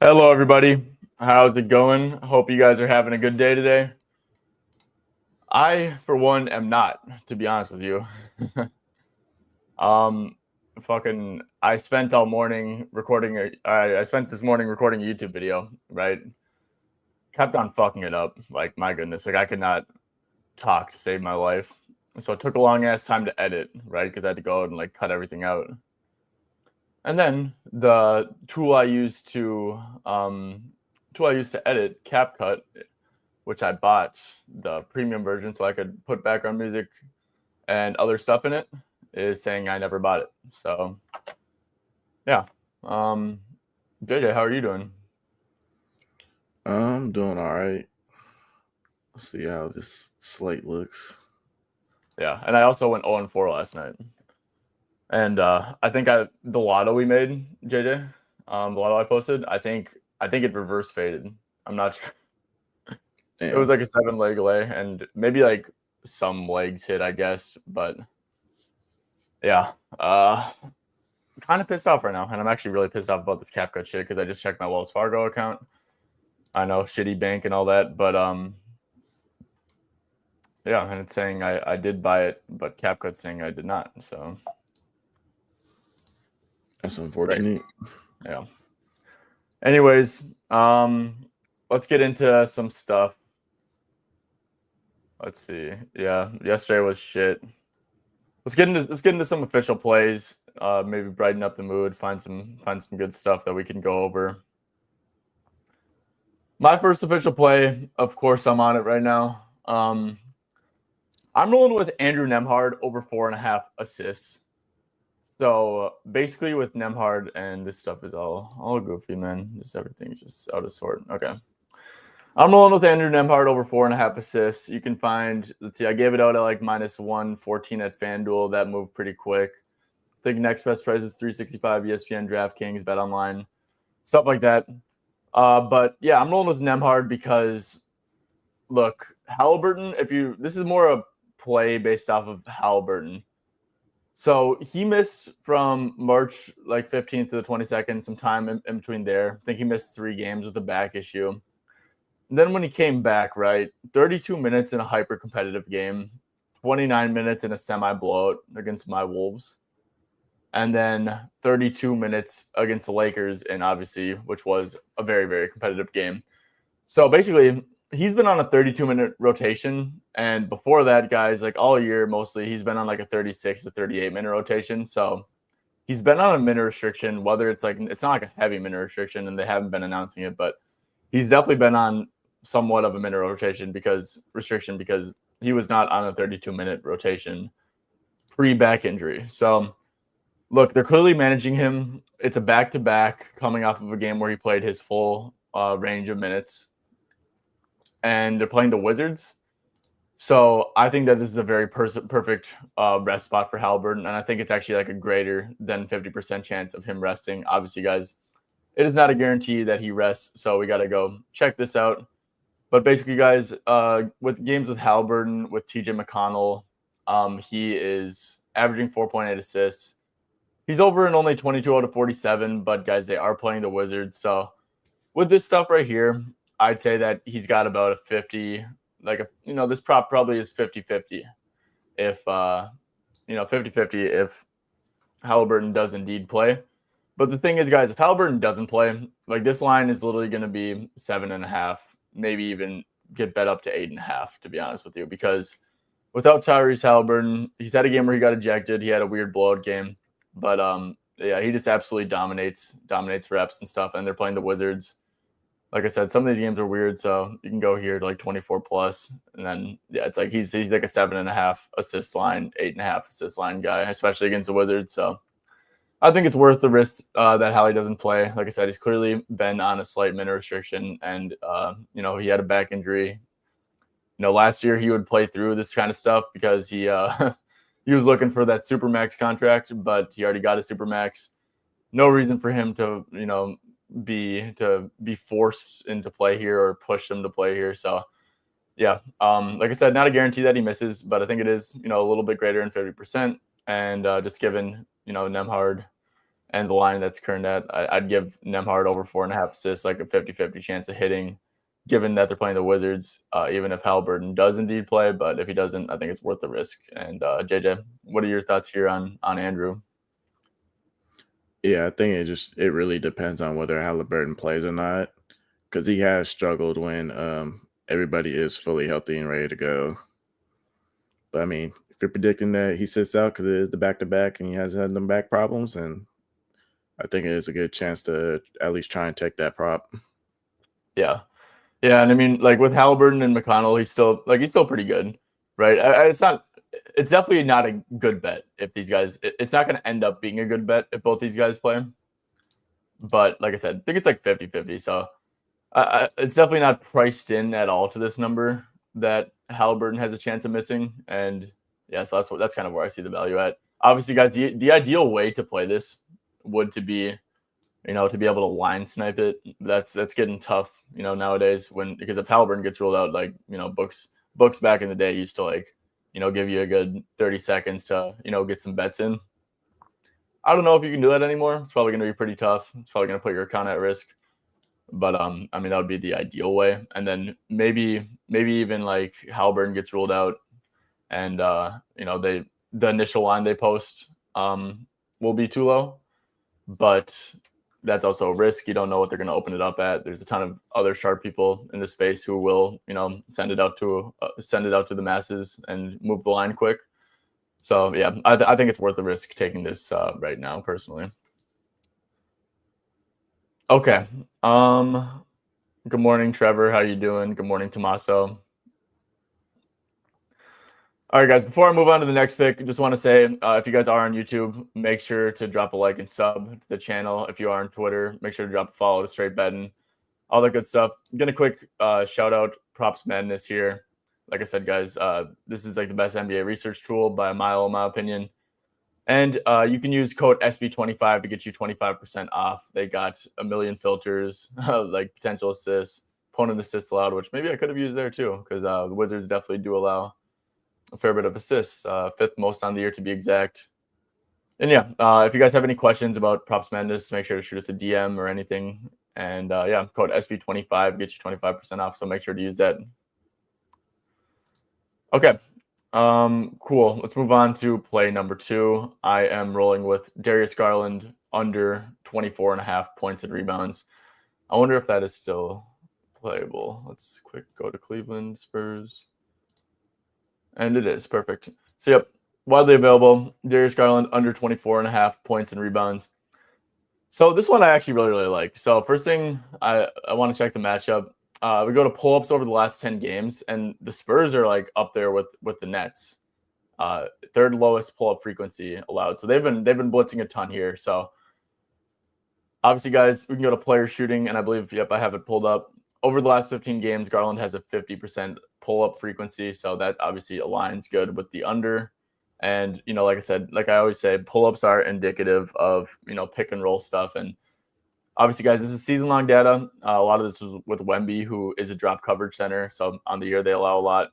Hello, everybody. How's it going? Hope you guys are having a good day today. I, for one, am not, to be honest with you. um, I spent all morning recording. I spent this morning recording a YouTube video. Right, kept on fucking it up. Like my goodness, like I could not talk to save my life. So it took a long ass time to edit. Right, because I had to go out and like cut everything out. And then the tool I used to edit, CapCut, which I bought the premium version so I could put background music and other stuff in it, is saying I never bought it. So, yeah. JJ, how are you doing? I'm doing all right. Let's see how this slate looks. Yeah, and I also went 0-4 last night. And I think the lotto we made, JJ, the lotto I posted, I think it reverse faded. I'm not sure. Damn. It was like a 7-leg lay, and maybe like some legs hit, I guess. But yeah, kind of pissed off right now, and I'm actually really pissed off about this CapCut shit because I just checked my Wells Fargo account. I know, shitty bank and all that, but yeah, and it's saying I did buy it, but CapCut's saying I did not. So That's unfortunate. yeah. Anyways, let's get into some stuff. Let's see. Yeah, yesterday was shit. Let's get into some official plays. Maybe brighten up the mood. Find some good stuff that we can go over. My first official play, of course, I'm on it right now. I'm rolling with Andrew Nemhard over 4.5 assists. So basically, with Nemhard, and this stuff is all goofy, man. Just everything's just out of sort. Okay. I'm rolling with Andrew Nemhard over 4.5 assists. You can find, let's see, I gave it out at like -114 at FanDuel. That moved pretty quick. I think next best price is 365, ESPN, DraftKings, BetOnline, stuff like that. But yeah, I'm rolling with Nemhard because, look, Halliburton, this is more a play based off of Halliburton. So he missed from March 15th to the 22nd, some time in between there. I think he missed 3 games with a back issue. And then when he came back, right, 32 minutes in a hyper competitive game, 29 minutes in a semi blowout against my Wolves, and then 32 minutes against the Lakers, and obviously, which was a very, very competitive game. So basically, he's been on a 32-minute rotation, and before that, guys, like all year, mostly he's been on like a 36 to 38-minute rotation. So he's been on a minute restriction, whether it's not like a heavy minute restriction, and they haven't been announcing it, but he's definitely been on somewhat of a minute rotation because he was not on a 32-minute rotation pre-back injury. So look, they're clearly managing him. It's a back-to-back coming off of a game where he played his full range of minutes. And they're playing the Wizards. So I think that this is a very perfect rest spot for Halliburton. And I think it's actually like a greater than 50% chance of him resting. Obviously, guys, it is not a guarantee that he rests. So we got to go check this out. But basically, guys, with games with Halliburton, with TJ McConnell, he is averaging 4.8 assists. He's over in only 22 out of 47, but guys, they are playing the Wizards. So with this stuff right here, I'd say that he's got about a 50, this prop probably is 50-50 if, 50-50 if Halliburton does indeed play. But the thing is, guys, if Halliburton doesn't play, like this line is literally going to be 7.5, maybe even get bet up to 8.5, to be honest with you, because without Tyrese Halliburton, he's had a game where he got ejected. He had a weird blowout game, but yeah, he just absolutely dominates reps and stuff. And they're playing the Wizards. Like I said, some of these games are weird, so you can go here to like 24 plus, and then yeah, it's like he's like a 7.5 assist line, 8.5 assist line guy, especially against the Wizards. So I think it's worth the risk that Hallie doesn't play. Like I said, he's clearly been on a slight minute restriction, and he had a back injury. Last year he would play through this kind of stuff because he he was looking for that supermax contract, but he already got a supermax. No reason for him to be forced into play here or push him to play here. So yeah, like I said, not a guarantee that he misses, but I think it is a little bit greater than 50%. And just given Nemhard and the line that's current at, I'd give Nemhard over 4.5 assists, like a 50-50 chance of hitting, given that they're playing the Wizards, even if Halliburton does indeed play. But if he doesn't, I think it's worth the risk. And JJ, what are your thoughts here on Andrew? Yeah, I think it really depends on whether Halliburton plays or not, because he has struggled when everybody is fully healthy and ready to go. But I mean, if you're predicting that he sits out because it is the back-to-back and he has had them back problems, and I think it is a good chance to at least try and take that prop. Yeah. Yeah, and I mean, like with Halliburton and McConnell, he's still pretty good, right? It's definitely not a good bet if these guys. It's not going to end up being a good bet if both these guys play. But like I said, I think it's like 50-50. So it's definitely not priced in at all to this number that Halliburton has a chance of missing. And yeah, so that's kind of where I see the value at. Obviously, guys, the ideal way to play this would to be to be able to line snipe it. That's getting tough, nowadays because if Halliburton gets ruled out, like, books back in the day used to, like, give you a good 30 seconds to, get some bets in. I don't know if you can do that anymore. It's probably going to be pretty tough. It's probably going to put your account at risk. But I mean, that would be the ideal way. And then maybe even like Halliburton gets ruled out, and the initial line they post will be too low. But that's also a risk. You don't know what they're going to open it up at. There's a ton of other sharp people in the space who will, send it out to the masses and move the line quick. So yeah, I think it's worth the risk taking this right now, personally. Okay. Good morning, Trevor. How you doing? Good morning, Tommaso. All right, guys, before I move on to the next pick, I just want to say, if you guys are on YouTube, make sure to drop a like and sub to the channel. If you are on Twitter, make sure to drop a follow to Straight Betting, all that good stuff. I'm going to quick shout out Props Madness here. Like I said, guys, this is like the best NBA research tool by a mile, in my opinion. And you can use code SB25 to get you 25% off. They got a million filters, like potential assists, opponent assists allowed, which maybe I could have used there too, because the Wizards definitely do allow a fair bit of assists, fifth most on the year to be exact. And yeah, if you guys have any questions about Props Madness, make sure to shoot us a DM or anything. And yeah, code SB25 get you 25% off. So make sure to use that. Okay, cool. Let's move on to play number 2. I am rolling with Darius Garland under 24.5 points and rebounds. I wonder if that is still playable. Let's quick go to Cleveland Spurs. And it is. Perfect. So, yep, widely available. Darius Garland under 24.5 points and rebounds. So this one I actually really, really like. So first thing, I want to check the matchup. We go to pull-ups over the last 10 games, and the Spurs are like up there with the Nets. Third lowest pull-up frequency allowed. So they've been blitzing a ton here. So obviously, guys, we can go to player shooting, and I believe, yep, I have it pulled up. Over the last 15 games, Garland has a 50% pull-up frequency, so that obviously aligns good with the under. And, like I said, like I always say, pull-ups are indicative of, pick and roll stuff. And obviously, guys, this is season-long data. A lot of this is with Wemby, who is a drop coverage center. So on the year, they allow a lot.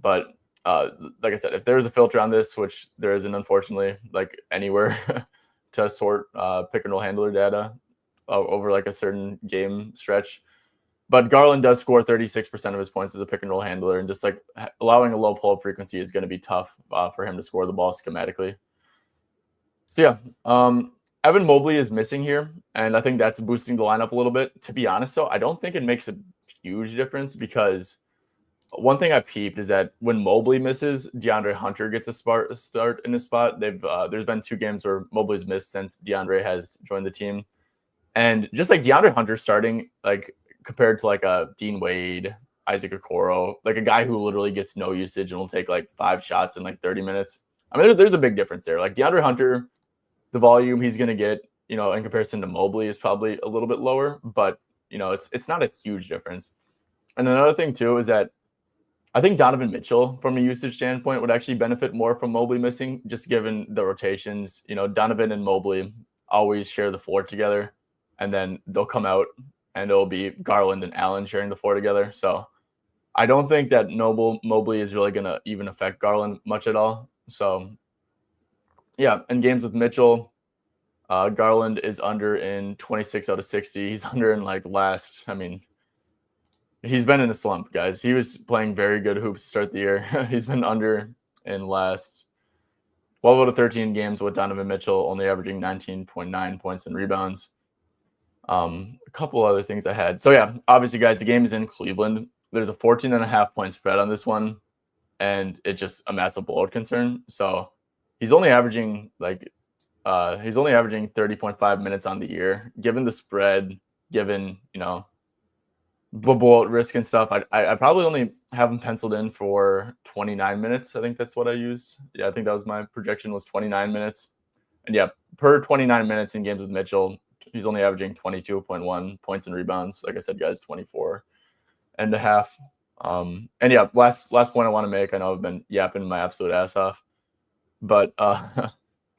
But like I said, if there's a filter on this, which there isn't, unfortunately, like anywhere to sort pick and roll handler data over like a certain game stretch. But Garland does score 36% of his points as a pick and roll handler, and just like allowing a low pull-up frequency is going to be tough for him to score the ball schematically. So yeah, Evan Mobley is missing here, and I think that's boosting the lineup a little bit. To be honest, though, I don't think it makes a huge difference, because one thing I peeped is that when Mobley misses, DeAndre Hunter gets a start in his spot. There's been 2 games where Mobley's missed since DeAndre has joined the team, and just like DeAndre Hunter starting, like, compared to like a Dean Wade, Isaac Okoro, like a guy who literally gets no usage and will take like 5 shots in like 30 minutes. I mean, there's a big difference there. Like DeAndre Hunter, the volume he's going to get, in comparison to Mobley is probably a little bit lower, but it's not a huge difference. And another thing too is that I think Donovan Mitchell, from a usage standpoint, would actually benefit more from Mobley missing, just given the rotations. Donovan and Mobley always share the floor together, and then they'll come out and it'll be Garland and Allen sharing the floor together. So I don't think that Mobley is really going to even affect Garland much at all. So yeah, in games with Mitchell, Garland is under in 26 out of 60. He's under in like last. I mean, he's been in a slump, guys. He was playing very good hoops to start the year. He's been under in last 12 out of 13 games with Donovan Mitchell, only averaging 19.9 points and rebounds. A couple other things I had. So yeah, obviously, guys, the game is in Cleveland. There's a 14.5-point spread on this one, and it's just a massive blowout concern. So he's only averaging 30.5 minutes on the year. Given the spread, given the blowout risk and stuff, I probably only have him penciled in for 29 minutes. I think that's what I used. Yeah, I think that was my projection, was 29 minutes. And yeah, per 29 minutes in games with Mitchell, he's only averaging 22.1 points and rebounds. Like I said, guys, 24.5. And yeah, last point I want to make. I know I've been yapping my absolute ass off, but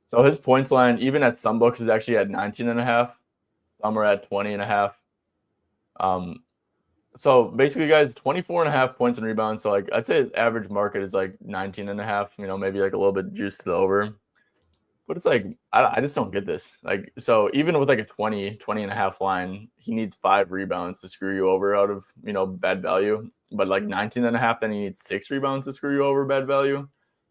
so his points line, even at some books, is actually at 19.5. Some are at 20.5. So basically, guys, 24.5 points and rebounds. So like I'd say average market is like 19.5. Maybe like a little bit juice to the over. But it's like, I just don't get this. Like, so even with like a 20.5 line, he needs 5 rebounds to screw you over out of, bad value. But like 19.5, then he needs 6 rebounds to screw you over bad value.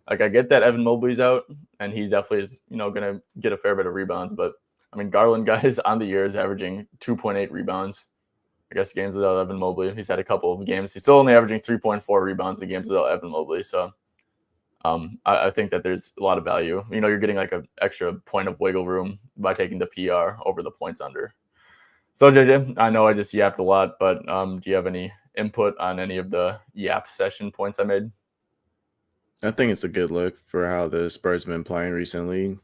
Like, I get that Evan Mobley's out, and he definitely is, going to get a fair bit of rebounds. But, I mean, Garland, guys, on the year is averaging 2.8 rebounds. I guess games without Evan Mobley. He's had a couple of games. He's still only averaging 3.4 rebounds in games without Evan Mobley. So, I think that there's a lot of value. You're getting like an extra point of wiggle room by taking the PR over the points under. So, JJ, I know I just yapped a lot, but do you have any input on any of the yap session points I made? I think it's a good look for how the Spurs have been playing recently.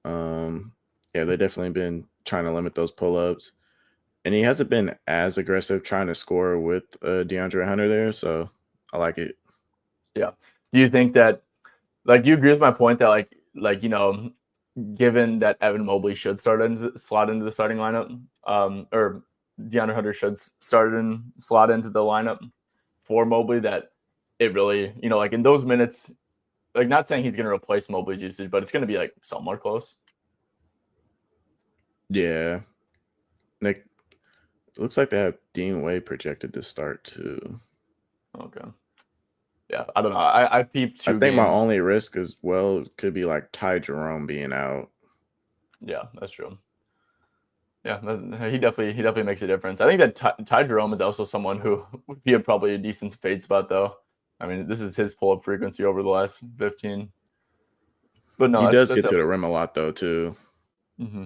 Yeah, they've definitely been trying to limit those pull-ups. And he hasn't been as aggressive trying to score with DeAndre Hunter there, so I like it. Yeah. Do you think that, like, do you agree with my point that, given that Evan Mobley should slot into the starting lineup, or DeAndre Hunter should slot into the lineup for Mobley, that it really, like in those minutes, like not saying he's going to replace Mobley's usage, but it's going to be like somewhat close. Yeah. Nick, it looks like they have Dean Wade projected to start too. Okay. Yeah, I don't know. I peeped 2 I think games. my only risk as well could be like Ty Jerome being out. Yeah, that's true. Yeah, he definitely makes a difference. I think that Ty Jerome is also someone who would be probably a decent fade spot, though. I mean, this is his pull-up frequency over the last 15. But no, he does that's get to the rim a lot, though, too. Mm-hmm.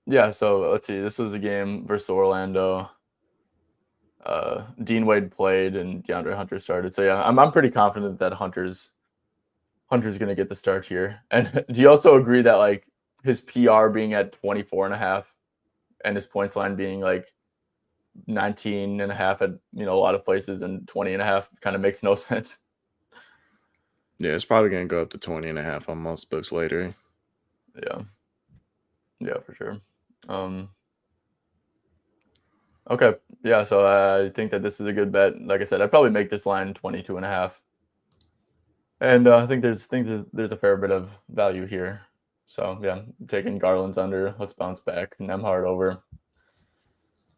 Yeah, so let's see. This was a game versus Orlando. Dean Wade played and DeAndre Hunter started. So yeah, I'm pretty confident that Hunter's going to get the start here. And do you also agree that like his PR being at 24.5 and his points line being like 19.5 at a lot of places and 20.5 kind of makes no sense? Yeah, it's probably going to go up to 20.5 on most books later. Yeah, for sure. Okay, yeah, so I think that this is a good bet. Like I said, I'd probably make this line 22.5. And I think there's a fair bit of value here. So yeah, taking Garland's under. Let's bounce back. Nembhard over.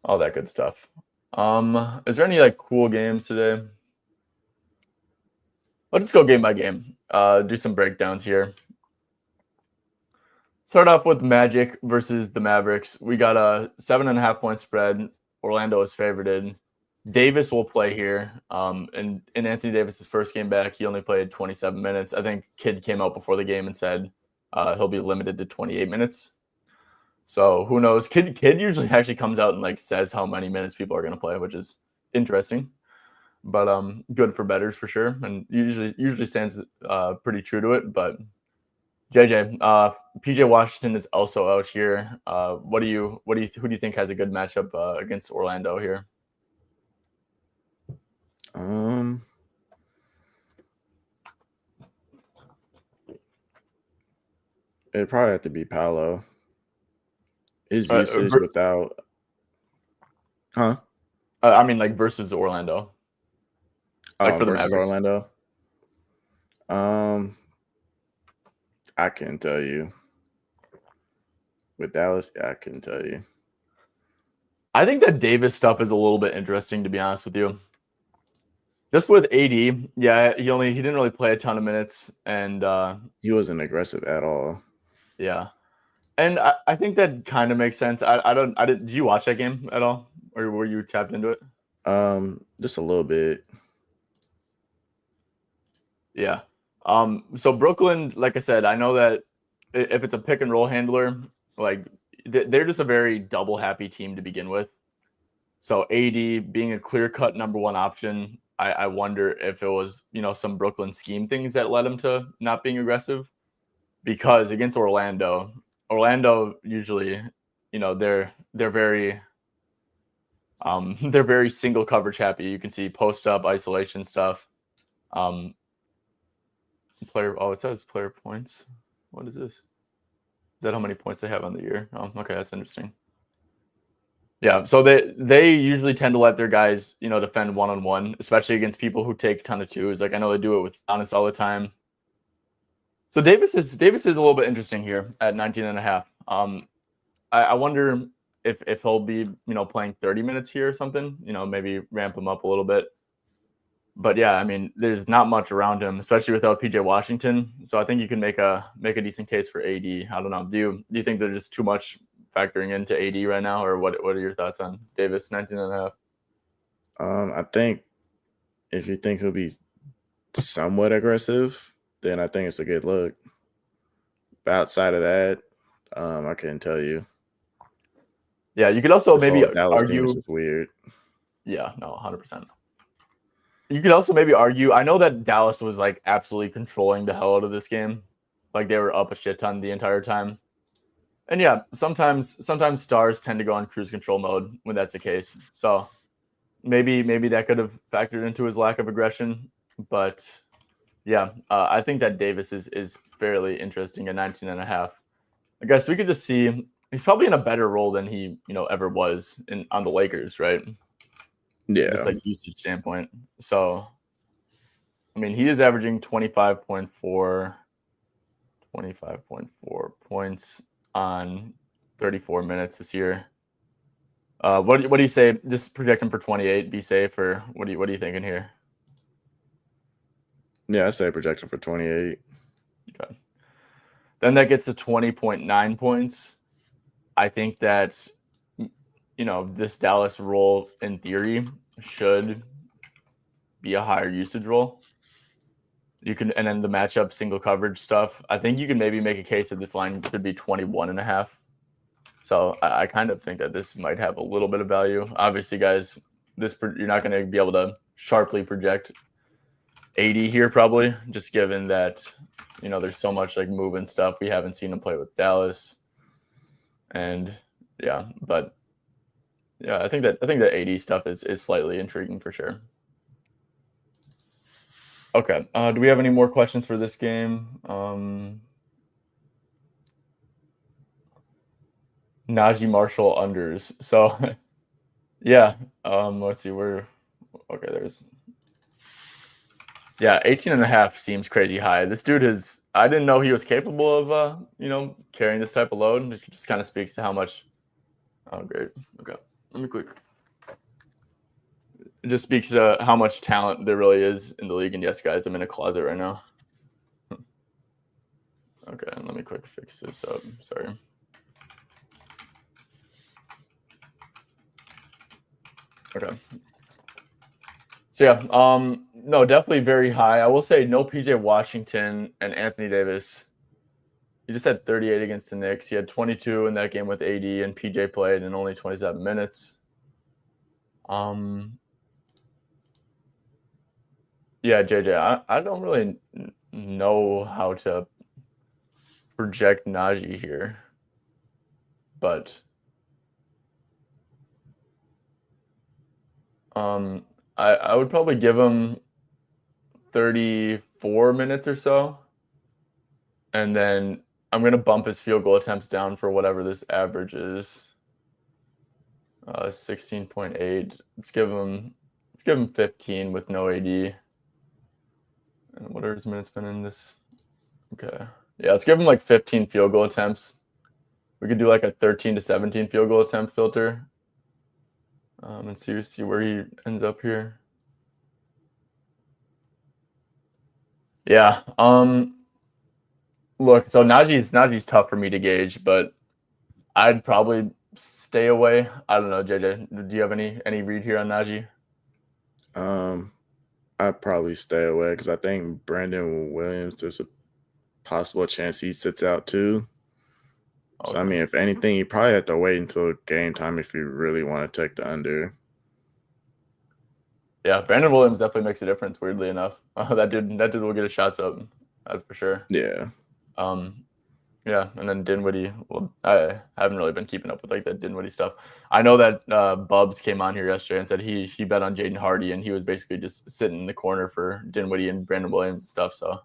All that good stuff. Is there any like cool games today? Let's go game by game. Do some breakdowns here. Start off with Magic versus the Mavericks. We got a 7.5-point spread. Orlando is favorited. Davis will play here. And in Anthony Davis's first game back, he only played 27 minutes. I think Kidd came out before the game and said he'll be limited to 28 minutes. So who knows? Kidd usually actually comes out and like says how many minutes people are going to play, which is interesting. But good for bettors for sure, and usually stands pretty true to it. But JJ, PJ Washington is also out here. Who do you think has a good matchup against Orlando here? It'd probably have to be Paolo. His usage without, huh? I mean, like versus Orlando. Like for the versus Mavericks. Orlando. I couldn't tell you. With Dallas, I couldn't tell you. I think that Davis stuff is a little bit interesting, to be honest with you. Just with AD, yeah, he didn't really play a ton of minutes, and He wasn't aggressive at all. yeah, and I think that kind of makes sense. Did you watch that game at all, or were you tapped into it? Just a little bit. Yeah. So Brooklyn, like I said, I know that if it's a pick and roll handler, like they're just a very double happy team to begin with. So AD being a clear cut number one option, I wonder if it was, some Brooklyn scheme things that led him to not being aggressive. Because against Orlando usually, they're very they're very single coverage happy. You can see post up isolation stuff. It says player points. What is this? Is that how many points they have on the year? Oh, okay, that's interesting. Yeah, so they usually tend to let their guys, defend one-on-one, especially against people who take a ton of twos. Like I know they do it with Giannis all the time. So Davis is a little bit interesting here at 19.5. I wonder if he'll be, playing 30 minutes here or something, maybe ramp him up a little bit. But yeah, I mean, there's not much around him, especially without PJ Washington. So I think you can make a decent case for AD. I don't know. Do you think there's just too much factoring into AD right now, or what are your thoughts on Davis 19.5? I think if you think he'll be somewhat aggressive, then I think it's a good look. But outside of that, I couldn't tell you. Yeah, you could also This maybe whole Dallas team argue. is just weird. Yeah, no, 100%. You could also maybe argue. I know that Dallas was like absolutely controlling the hell out of this game, like they were up a shit ton the entire time. And yeah, sometimes stars tend to go on cruise control mode when that's the case. So maybe that could have factored into his lack of aggression. But yeah, I think that Davis is fairly interesting at 19.5. I guess we could just see he's probably in a better role than he ever was on the Lakers, right? Yeah. Just like usage standpoint. So I mean, he is averaging 25.4 points on 34 minutes this year. What do you say? Just project him for 28. Be safe, or what are you thinking here? Yeah, I say projection for 28. Okay. Then that gets to 20.9 points. I think that this Dallas role in theory should be a higher usage role. And then the matchup single coverage stuff. I think you can maybe make a case that this line should be 21.5. So I kind of think that this might have a little bit of value. Obviously, guys, you're not going to be able to sharply project 80 here, probably, just given that there's so much like move and stuff we haven't seen him play with Dallas, and yeah, but yeah, I think that 80 stuff is slightly intriguing for sure. Okay, do we have any more questions for this game? Najee Marshall unders. So yeah, let's see where. Okay, there's. Yeah, 18.5 seems crazy high. This dude I didn't know he was capable of, carrying this type of load. It just kind of speaks to how much. Oh, great. Okay. Let me quick. It just speaks to how much talent there really is in the league. And yes, guys, I'm in a closet right now. Okay, let me quick fix this up. Sorry. Okay. So yeah, no, definitely very high. I will say no PJ Washington and Anthony Davis. He just had 38 against the Knicks. He had 22 in that game with AD, and PJ played in only 27 minutes. Yeah, JJ, I don't really know how to project Najee here, but I would probably give him 34 minutes or so, and then I'm gonna bump his field goal attempts down for whatever this average is. 16.8. Let's give him 15 with no AD. And what are his minutes been in this? Okay. Yeah, let's give him like 15 field goal attempts. We could do like a 13 to 17 field goal attempt filter. And see where he ends up here. Yeah. Look, so Najee's tough for me to gauge, but I'd probably stay away. I don't know, JJ. Do you have any read here on Najee? I'd probably stay away because I think Brandon Williams, there's a possible chance he sits out too. Okay. So I mean, if anything, you probably have to wait until game time if you really want to take the under. Yeah, Brandon Williams definitely makes a difference. Weirdly enough, that dude will get his shots up. That's for sure. Yeah. Yeah, and then Dinwiddie. Well, I haven't really been keeping up with like that Dinwiddie stuff. I know that Bubs came on here yesterday and said he bet on Jaden Hardy, and he was basically just sitting in the corner for Dinwiddie and Brandon Williams and stuff. So,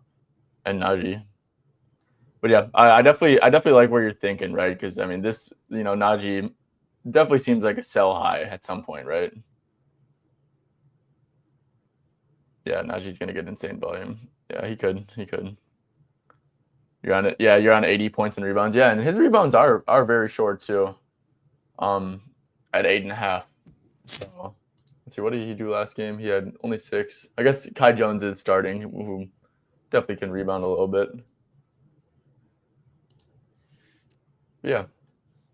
and Najee. But yeah, I definitely like where you're thinking, right? Because I mean, this Najee definitely seems like a sell high at some point, right? Yeah, Najee's gonna get insane volume. Yeah, he could. You're on it. Yeah, you're on 80 points and rebounds. Yeah, and his rebounds are very short too. At 8.5. So let's see, what did he do last game? He had only 6. I guess Kai Jones is starting, who definitely can rebound a little bit. Yeah.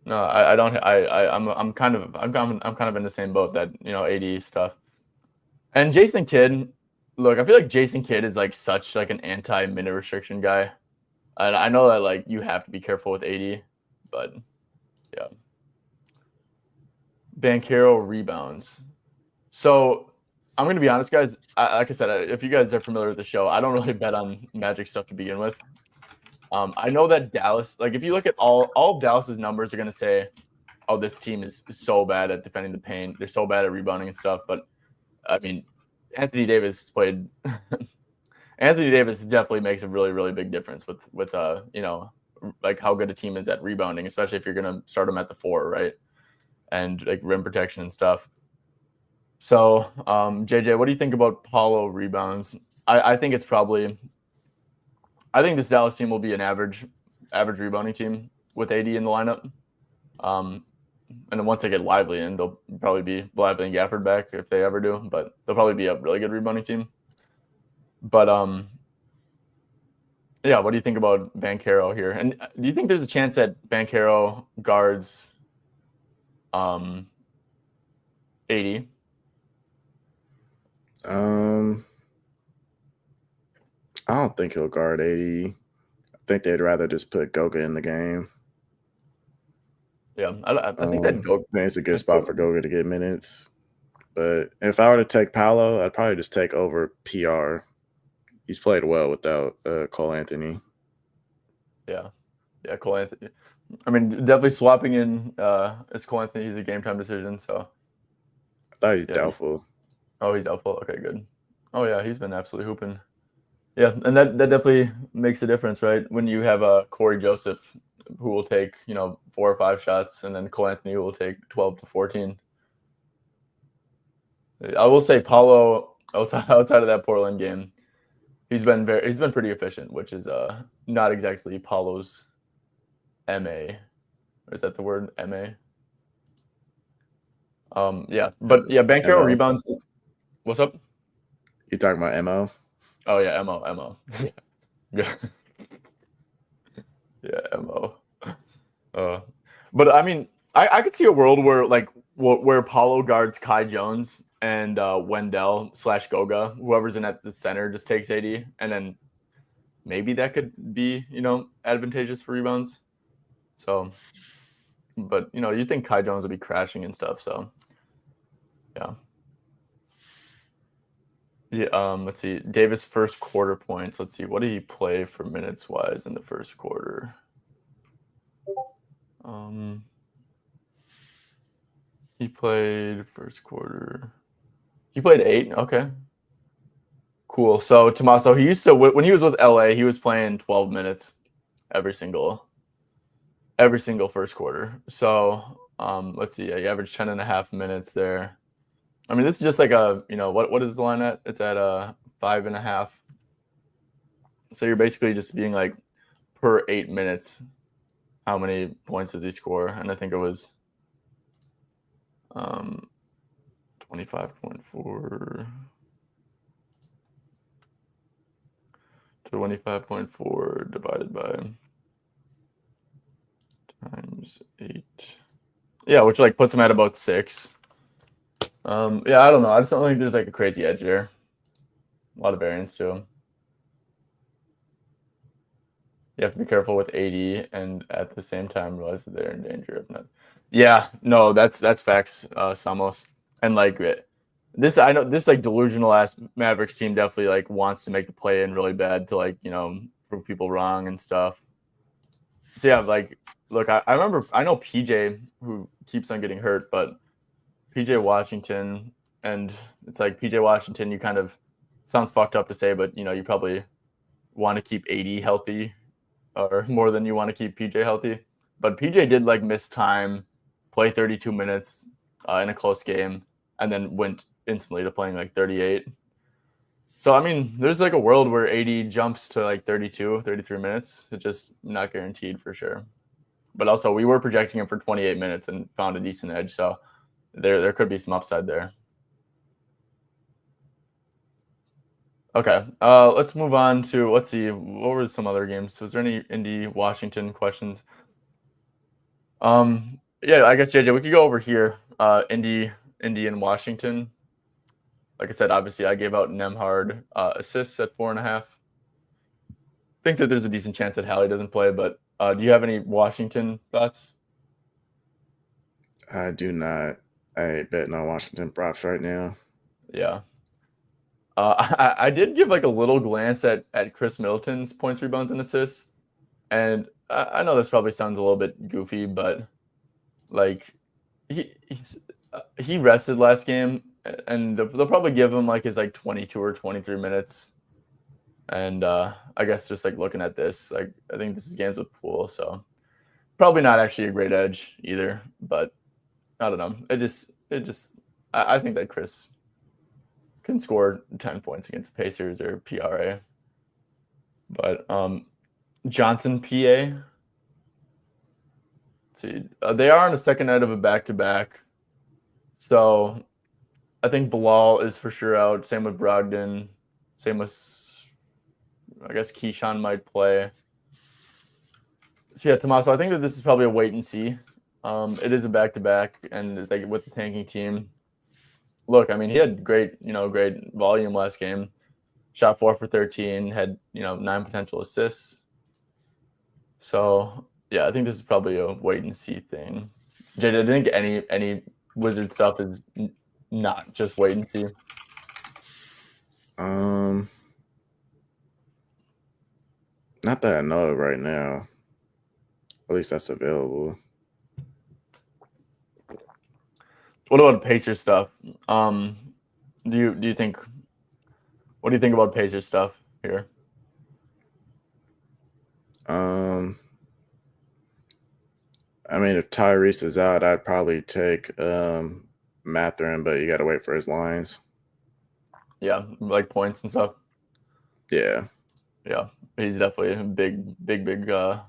No, I don't. I'm kind of in the same boat that 80 stuff. And Jason Kidd, look, I feel like Jason Kidd is like such like an anti-minute restriction guy. And I know that like you have to be careful with 80, but yeah. Banchero rebounds. So I'm gonna be honest, guys. Like I said, if you guys are familiar with the show, I don't really bet on Magic stuff to begin with. I know that Dallas, like if you look at all of Dallas's numbers, are gonna say, "Oh, this team is so bad at defending the paint. They're so bad at rebounding and stuff." But I mean, Anthony Davis played. Anthony Davis definitely makes a really, really big difference with like how good a team is at rebounding, especially if you're gonna start them at the 4, right? And like rim protection and stuff. So, JJ, what do you think about Paulo rebounds? I think it's probably. I think this Dallas team will be an average rebounding team with AD in the lineup. And then once they get Lively in, they'll probably be Lively and Gafford back if they ever do. But they'll probably be a really good rebounding team. But yeah, what do you think about Banchero here? And do you think there's a chance that Banchero guards 80? I don't think he'll guard 80. I think they'd rather just put Goga in the game. Yeah, I think that I think it's a good spot for Goga to get minutes. But if I were to take Paolo, I'd probably just take over PR. He's played well without Cole Anthony. Yeah, Cole Anthony. I mean, definitely swapping in is Cole Anthony. He's a game time decision. So I thought he's doubtful. He's doubtful. Okay, good. Oh yeah, he's been absolutely hooping. Yeah, and that definitely makes a difference, right? When you have a Corey Joseph who will take 4 or 5 shots, and then Cole Anthony will take 12 to 14. I will say Paulo outside of that Portland game, he's been pretty efficient, which is not exactly Paulo's MA. Or is that the word MA? Yeah, but yeah, Banchero rebounds. What's up? You talking about MO? Oh yeah, MO. Yeah. Yeah, MO. But I mean, I could see a world where Paulo guards Kai Jones and Wendell / Goga, whoever's in at the center, just takes 80, and then maybe that could be advantageous for rebounds. So, but you think Kai Jones would be crashing and stuff, so yeah. Yeah, let's see. Davis first quarter points. Let's see. What did he play for minutes wise in the first quarter? He played first quarter. He played 8. Okay. Cool. So Tommaso, he used to when he was with LA, he was playing 12 minutes every single first quarter. So let's see. Yeah, he averaged 10.5 minutes there. I mean, this is just like what is the line at? It's at 5.5. So you're basically just being like per 8 minutes, how many points does he score? And I think it was 25.4. 25.4 divided by times 8. Yeah, which like puts him at about 6. Yeah, I don't know. I just don't think there's like a crazy edge there. A lot of variance to him. You have to be careful with 80 and at the same time realize that they're in danger of not. Yeah, no, that's facts, Samos. And like this, I know this like delusional ass Mavericks team definitely like wants to make the play in really bad to like, prove people wrong and stuff. So yeah, like look, I remember I know PJ who keeps on getting hurt, but PJ Washington, and it's like PJ Washington, you kind of sounds fucked up to say, but you probably want to keep 80 healthy or more than you want to keep PJ healthy. But PJ did like miss time, play 32 minutes in a close game, and then went instantly to playing like 38. So, I mean, there's like a world where 80 jumps to like 32, 33 minutes. It's just not guaranteed for sure. But also, we were projecting him for 28 minutes and found a decent edge. So there could be some upside there. Okay, let's move on to, let's see, what were some other games? Was there any Indy Washington questions? Yeah, I guess JJ, we could go over here. Indy and Washington. Like I said, obviously I gave out Nemhard assists at 4.5. Think that there's a decent chance that Hallie doesn't play, but do you have any Washington thoughts? I do not. I ain't betting on Washington props right now. Yeah. I did give like a little glance at Chris Middleton's points, rebounds, and assists, and I know this probably sounds a little bit goofy, but like he rested last game, and they'll probably give him like his like 22 or 23 minutes. And I guess just like looking at this, like I think this is games with Poole, so probably not actually a great edge either. But I don't know. I think that Chris can score 10 points against the Pacers or PRA. But Johnson, PA. Let's see, they are on the second night of a back-to-back. So I think Bilal is for sure out. Same with Brogdon. Same with, I guess Keyshawn might play. So yeah, Tommaso, I think that this is probably a wait and see. It is a back-to-back, and like with the tanking team. Look, I mean, he had great volume last game. Shot 4 for 13, had 9 potential assists. So yeah, I think this is probably a wait and see thing. JJ, I think any Wizard stuff is not just wait and see. Not that I know of right now. At least that's available. What about Pacers stuff? Do you think? What do you think about Pacers stuff here? I mean, if Tyrese is out, I'd probably take Mathurin, but you got to wait for his lines. Yeah, like points and stuff. Yeah. Yeah, he's definitely a big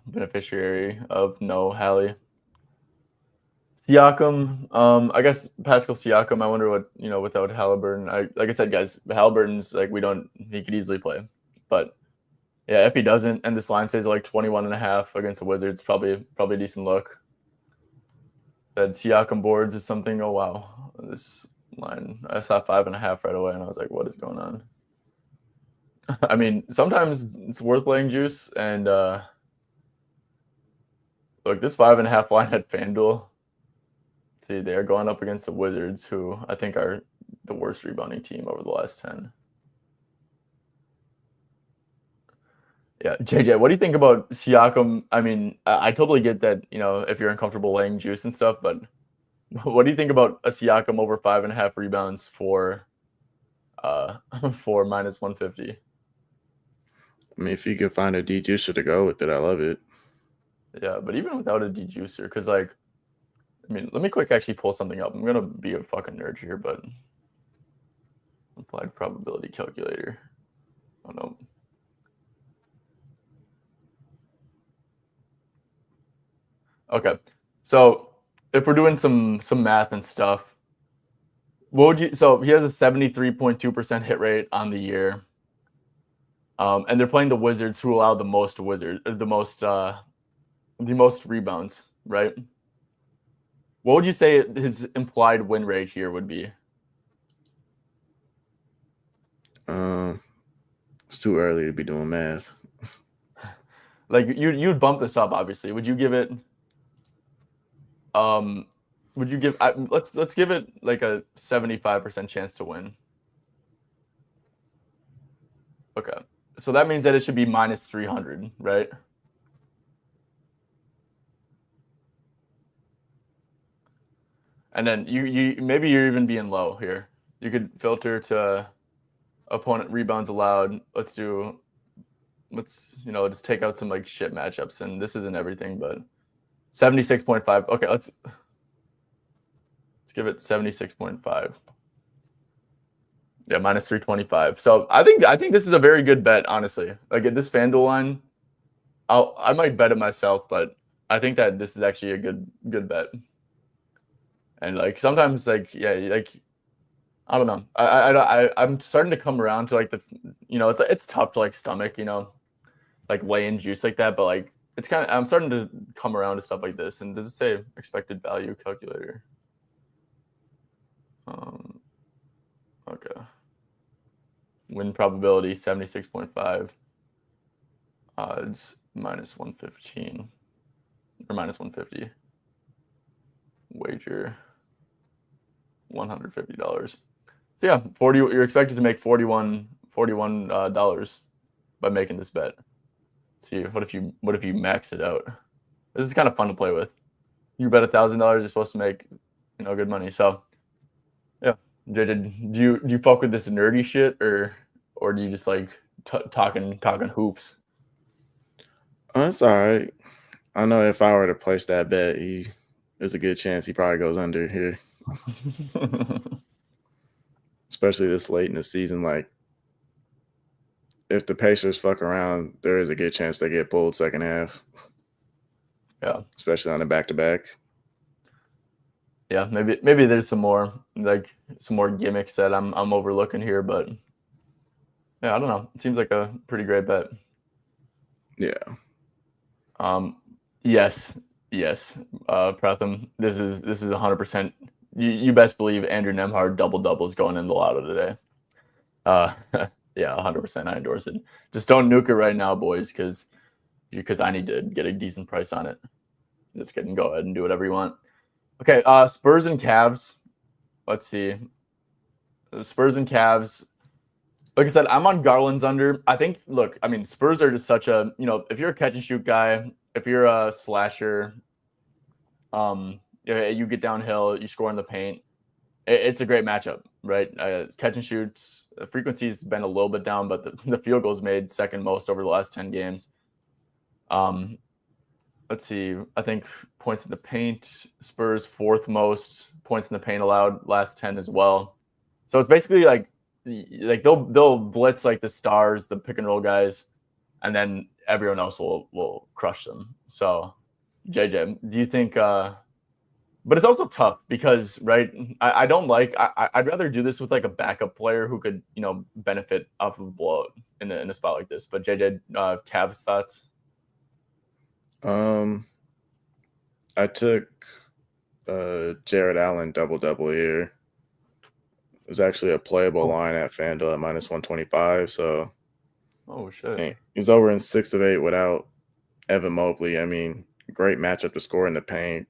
beneficiary of no Hallie. Siakam, I guess Pascal Siakam. I wonder what without Halliburton. Like I said, guys, Halliburton's like he could easily play, but yeah, if he doesn't, and this line stays like 21.5 against the Wizards, probably a decent look. That Siakam boards is something. Oh wow, this line I saw 5.5 right away, and I was like, what is going on? I mean, sometimes it's worth laying juice, and look, this 5.5 line at FanDuel. See, they are going up against the Wizards, who I think are the worst rebounding team over the last 10. Yeah, JJ, what do you think about Siakam? I mean, I totally get that, if you're uncomfortable laying juice and stuff, but what do you think about a Siakam over 5.5 rebounds for for minus 150? I mean, if you can find a dejuicer to go with it, I love it. Yeah, but even without a dejuicer, because like, I mean, let me quick actually pull something up. I'm gonna be a fucking nerd here, but applied probability calculator. Oh no. Okay. So if we're doing some math and stuff, what would you? So he has a 73.2% hit rate on the year. And they're playing the Wizards, who allow the most rebounds, right? What would you say his implied win rate here would be? It's too early to be doing math. Like you'd bump this up, obviously. Would you give it? Would you give? Let's give it like a 75% chance to win. Okay, so that means that it should be minus 300, right? And then you maybe you're even being low here. You could filter to opponent rebounds allowed. Let's just take out some like shit matchups, and this isn't everything, but 76.5. Okay, let's give it 76.5. Yeah, minus 325. So I think this is a very good bet, honestly. Like at this FanDuel line, I might bet it myself, but I think that this is actually a good bet. And like sometimes like I don't know. I'm starting to come around to like it's tough to like stomach, like lay in juice like that, but like I'm starting to come around to stuff like this. And does it say expected value calculator? Okay. Win probability 76.5. Odds minus 115 or minus 150. Wager $150. So yeah, 40. You're expected to make $41 by making this bet. Let's see, what if you max it out? This is kind of fun to play with. You bet $1,000, you're supposed to make good money. So yeah, do you fuck with this nerdy shit or do you just like talking hoops? That's all right. I know if I were to place that bet, there's a good chance he probably goes under here. Especially this late in the season. Like, if the Pacers fuck around, there is a good chance they get pulled second half. Yeah. Especially on a back-to-back. Yeah, maybe there's some more gimmicks that I'm overlooking here, but yeah, I don't know. It seems like a pretty great bet. Yeah. Yes. Pratham, this is 100%. You best believe Andrew Nembhard double is going in the lotto today. Yeah, 100%. I endorse it. Just don't nuke it right now, boys, because I need to get a decent price on it. Just kidding. Go ahead and do whatever you want. Okay, Spurs and Cavs. Let's see. Spurs and Cavs. Like I said, I'm on Garland's under. I think, look, I mean, Spurs are just such a, if you're a catch and shoot guy, if you're a slasher, you get downhill, you score in the paint. It's a great matchup, right? Catch and shoots, frequency's been a little bit down, but the field goals made second most over the last 10 games. Let's see. I think points in the paint, Spurs fourth most points in the paint allowed last 10 as well. So it's basically like they'll blitz like the stars, the pick and roll guys, and then everyone else will crush them. So JJ, do you think but it's also tough because right, I'd rather do this with like a backup player who could, benefit off of a blowout in a spot like this. But JJ, Cavs thoughts? I took Jared Allen double here. It was actually a playable line at FanDuel at minus 125. So, oh shit, he was over in 6 of 8 without Evan Mobley. I mean, great matchup to score in the paint.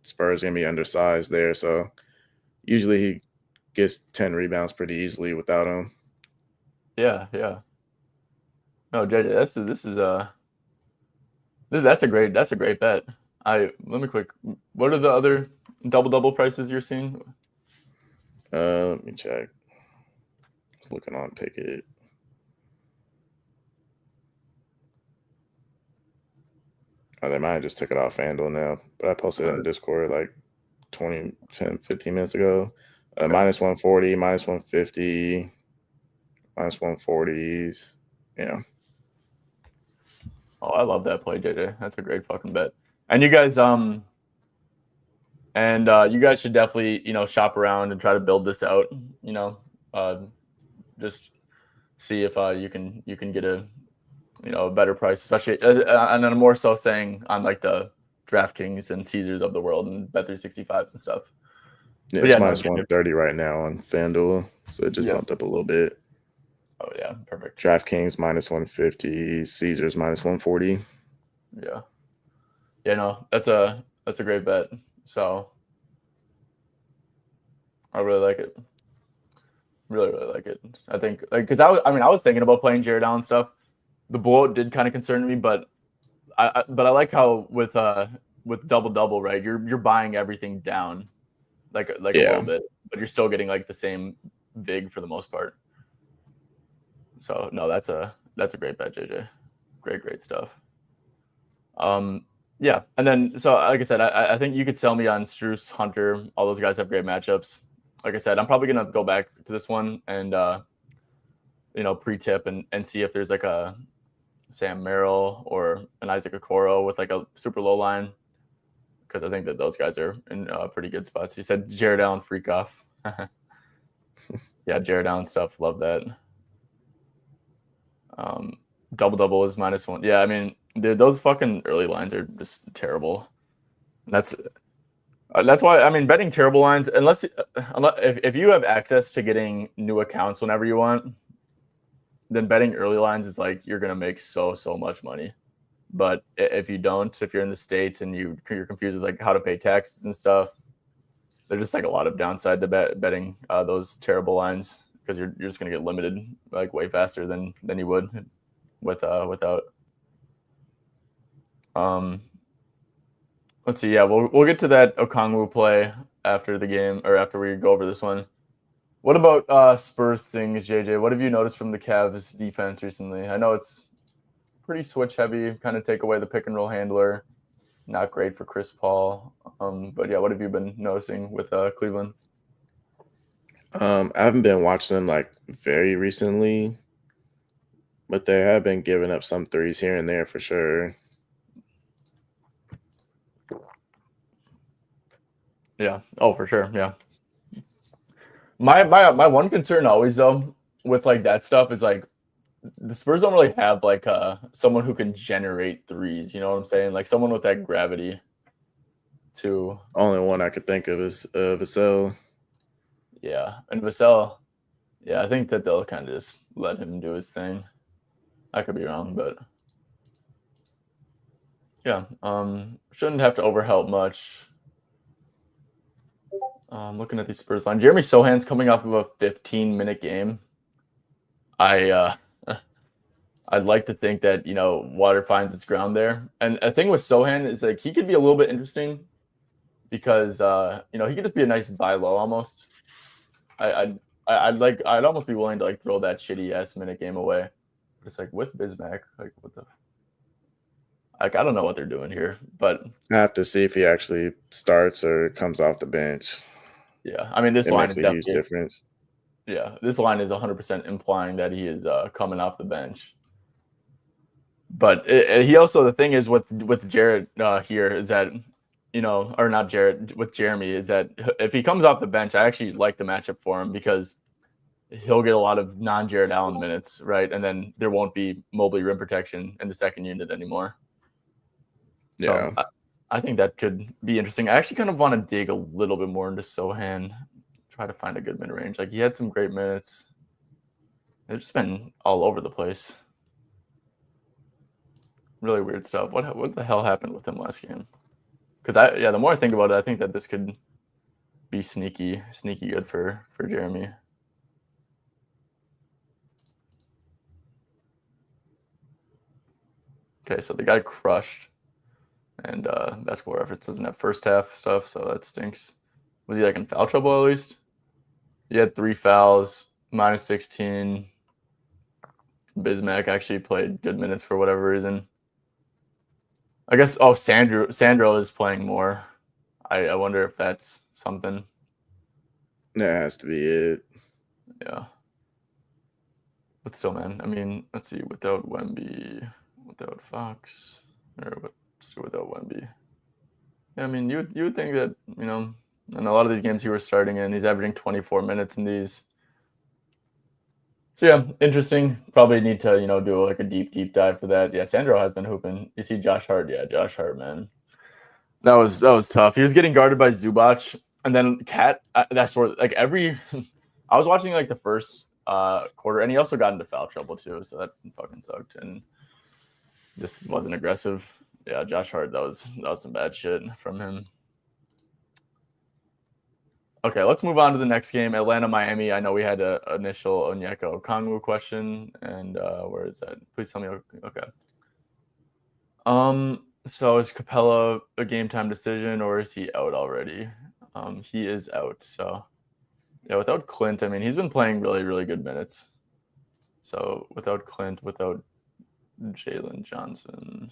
Spurs gonna be undersized there, so usually he gets 10 rebounds pretty easily without him. Yeah. No, JJ, that's a great bet. Let me quick. What are the other double prices you're seeing? Let me check. Just looking on Pickett. Oh, they might have just took it off FanDuel now, but I posted it in Discord like 10, 15 minutes ago. Minus 140, minus 150, minus 140s. Yeah. Oh, I love that play, JJ. That's a great fucking bet. And you guys you guys should definitely, shop around and try to build this out, just see if you can get a better price, especially and then more so saying on like the DraftKings and Caesars of the world and Bet365s and stuff. Yeah, But it's yeah, no, minus 130 right now on FanDuel, so it just yeah. bumped up a little bit. Oh yeah, perfect. DraftKings minus 150, Caesars minus 140. Yeah. Yeah, no, that's a great bet. So I really like it. Really, really like it. I think like because I was thinking about playing Jared Allen stuff. The blowout did kind of concern me, but I like how with double double, right? You're buying everything down like a little Yeah. bit, but you're still getting like the same vig for the most part. So no, that's a great bet, JJ. Great stuff. Yeah, and then so like I said, I think you could sell me on Struce, Hunter. All those guys have great matchups. Like I said, I'm probably gonna go back to this one and pre-tip and see if there's like a Sam Merrill or an Isaac Okoro with like a super low line because I think that those guys are in pretty good spots. You said Jared Allen freak off. Yeah, Jared Allen stuff. Love that. Double double is -1. Yeah, I mean, dude, those fucking early lines are just terrible. That's why I mean betting terrible lines unless if you have access to getting new accounts whenever you want, then betting early lines is like you're gonna make so much money. But if you don't, if you're in the States and you're confused with like how to pay taxes and stuff, there's just like a lot of downside to betting those terrible lines because you're just gonna get limited like way faster than you would without. Um, let's see. Yeah, we'll get to that Okongwu play after the game or after we go over this one. What about Spurs things, JJ? What have you noticed from the Cavs defense recently? I know it's pretty switch heavy, kind of take away the pick and roll handler. Not great for Chris Paul. But yeah, what have you been noticing with Cleveland? I haven't been watching them like very recently, but they have been giving up some threes here and there for sure. Yeah. Oh, for sure. Yeah. My one concern always though with like that stuff is like the Spurs don't really have like someone who can generate threes. You know what I'm saying? Like someone with that gravity. To Only one I could think of is Vassell. Yeah, and Vassell. Yeah, I think that they'll kind of just let him do his thing. I could be wrong, but yeah, shouldn't have to overhelp much. Looking at these Spurs line, Jeremy Sohan's coming off of a 15-minute game. I'd like to think that water finds its ground there. And the thing with Sohan is like he could be a little bit interesting because he could just be a nice buy low almost. I'd almost be willing to like throw that shitty ass minute game away. But it's like with Bismack, like what the like I don't know what they're doing here, but I have to see if he actually starts or comes off the bench. yeah, I mean this It line makes is a huge definitely difference. this line is 100% implying that he is coming off the bench. But he also the thing is with Jared here is that or not Jared with Jeremy is that if he comes off the bench, I actually like the matchup for him because he'll get a lot of non-Jared Allen minutes, right? And then there won't be Mobley rim protection in the second unit anymore. So Yeah. I think that could be interesting. I actually kind of want to dig a little bit more into Sohan, try to find a good mid range. Like he had some great minutes. They've just been all over the place. Really weird stuff. What the hell happened with him last game? Because the more I think about it, I think that this could be sneaky good for Jeremy. Okay, so the guy crushed, and basketball reference doesn't have first half stuff, so that stinks. Was he like in foul trouble at least? He had 3 fouls, -16. Bismack actually played good minutes for whatever reason. I guess Sandro is playing more. I wonder if that's something. That has to be it. Yeah. But still, man. I mean, let's see. Without Wemby, without Fox, or let's do without Wemby. Yeah, I mean, you would think that, in a lot of these games he was starting in, he's averaging 24 minutes in these. So yeah, interesting. Probably need to, do like a deep dive for that. Yeah, Sandro has been hooping. You see Josh Hart, yeah, Josh Hart, man. That was tough. He was getting guarded by Zubac, and then Cat. That sort of like every. I was watching like the first quarter, and he also got into foul trouble too, so that fucking sucked. And this wasn't aggressive. Yeah, Josh Hart, that was some bad shit from him. Okay, let's move on to the next game. Atlanta, Miami. I know we had an initial Onyeka Okongwu question, and where is that? Please tell me. Okay. So is Capella a game time decision, or is he out already? He is out. So yeah, without Clint, I mean, he's been playing really, really good minutes. So without Clint, without Jalen Johnson,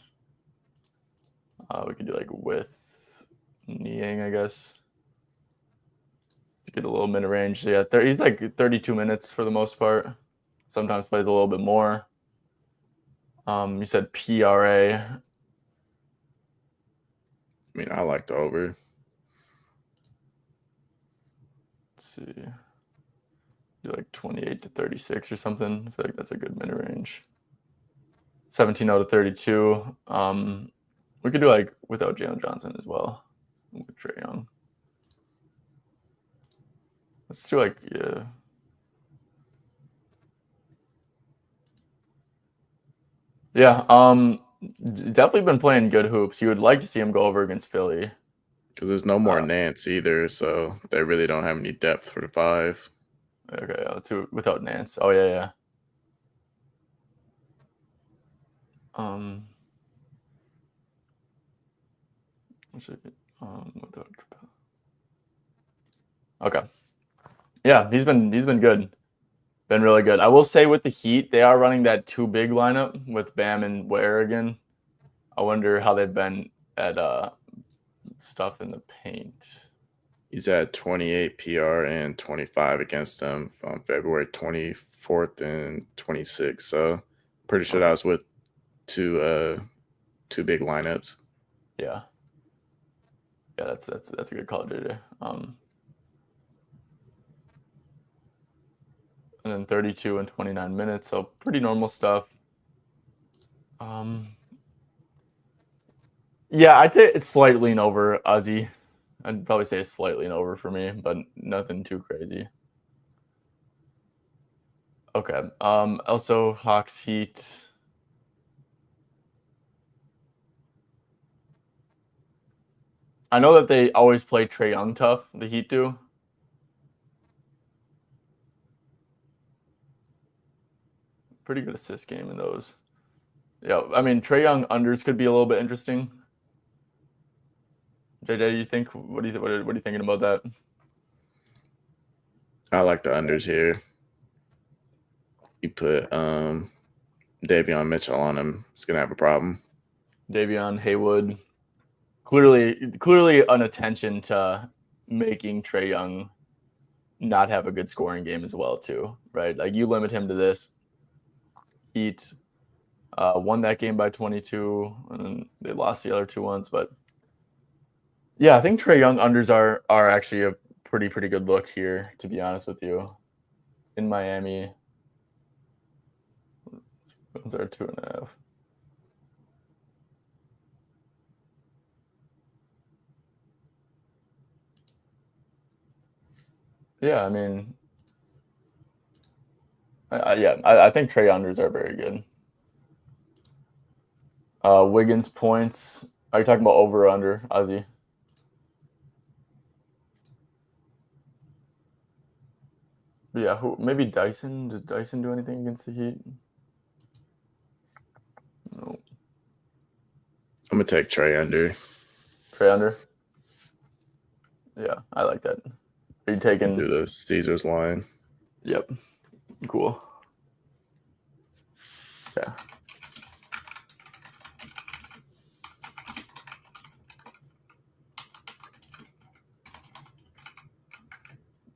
we could do like with Niang, I guess. Get a little mid range. Yeah, he's like 32 minutes for the most part. Sometimes plays a little bit more. You said PRA. I mean, I like the over. Let's see. Do like 28 to 36 or something. I feel like that's a good mid range. 17 to 32. We could do like without Jalen Johnson as well. With Trae Young. Let's do like, yeah. Yeah, definitely been playing good hoops. You would like to see him go over against Philly. Because there's no more Nance either, so they really don't have any depth for the 5. Okay, let's do without Nance. Oh, yeah. Without Okay. Yeah, he's been good. Been really good. I will say with the Heat, they are running that 2 big lineup with Bam and Ware again. I wonder how they've been at stuff in the paint. He's at 28 PR and 25 against them on February 24th and 26th. So pretty sure that was with two big lineups. Yeah. Yeah, that's a good call, JJ. And then 32 and 29 minutes, so pretty normal stuff. Yeah, I'd say it's slight lean over Ozzy. I'd probably say it's slight lean over for me, but nothing too crazy. Okay. Also Hawks Heat. I know that they always play Trae Young tough, the Heat do. Pretty good assist game in those. Yeah, I mean Trae Young unders could be a little bit interesting. JJ, you think what are you thinking about that? I like the unders here. You put Davion Mitchell on him, he's gonna have a problem. Davion, Haywood. Clearly an attention to making Trae Young not have a good scoring game as well, too, right? Like you limit him to this. Heat won that game by 22, and then they lost the other 2 ones. But yeah, I think Trae Young unders are actually a pretty good look here, to be honest with you. In Miami, those are 2.5. Yeah, I mean, I think Trae unders are very good. Wiggins points. Are you talking about over or under, Ozzy? Yeah, maybe Dyson? Did Dyson do anything against the Heat? No. I'm gonna take Trae under. Trae under? Yeah, I like that. Are you taking do the Caesars line? Yep. Cool. Yeah.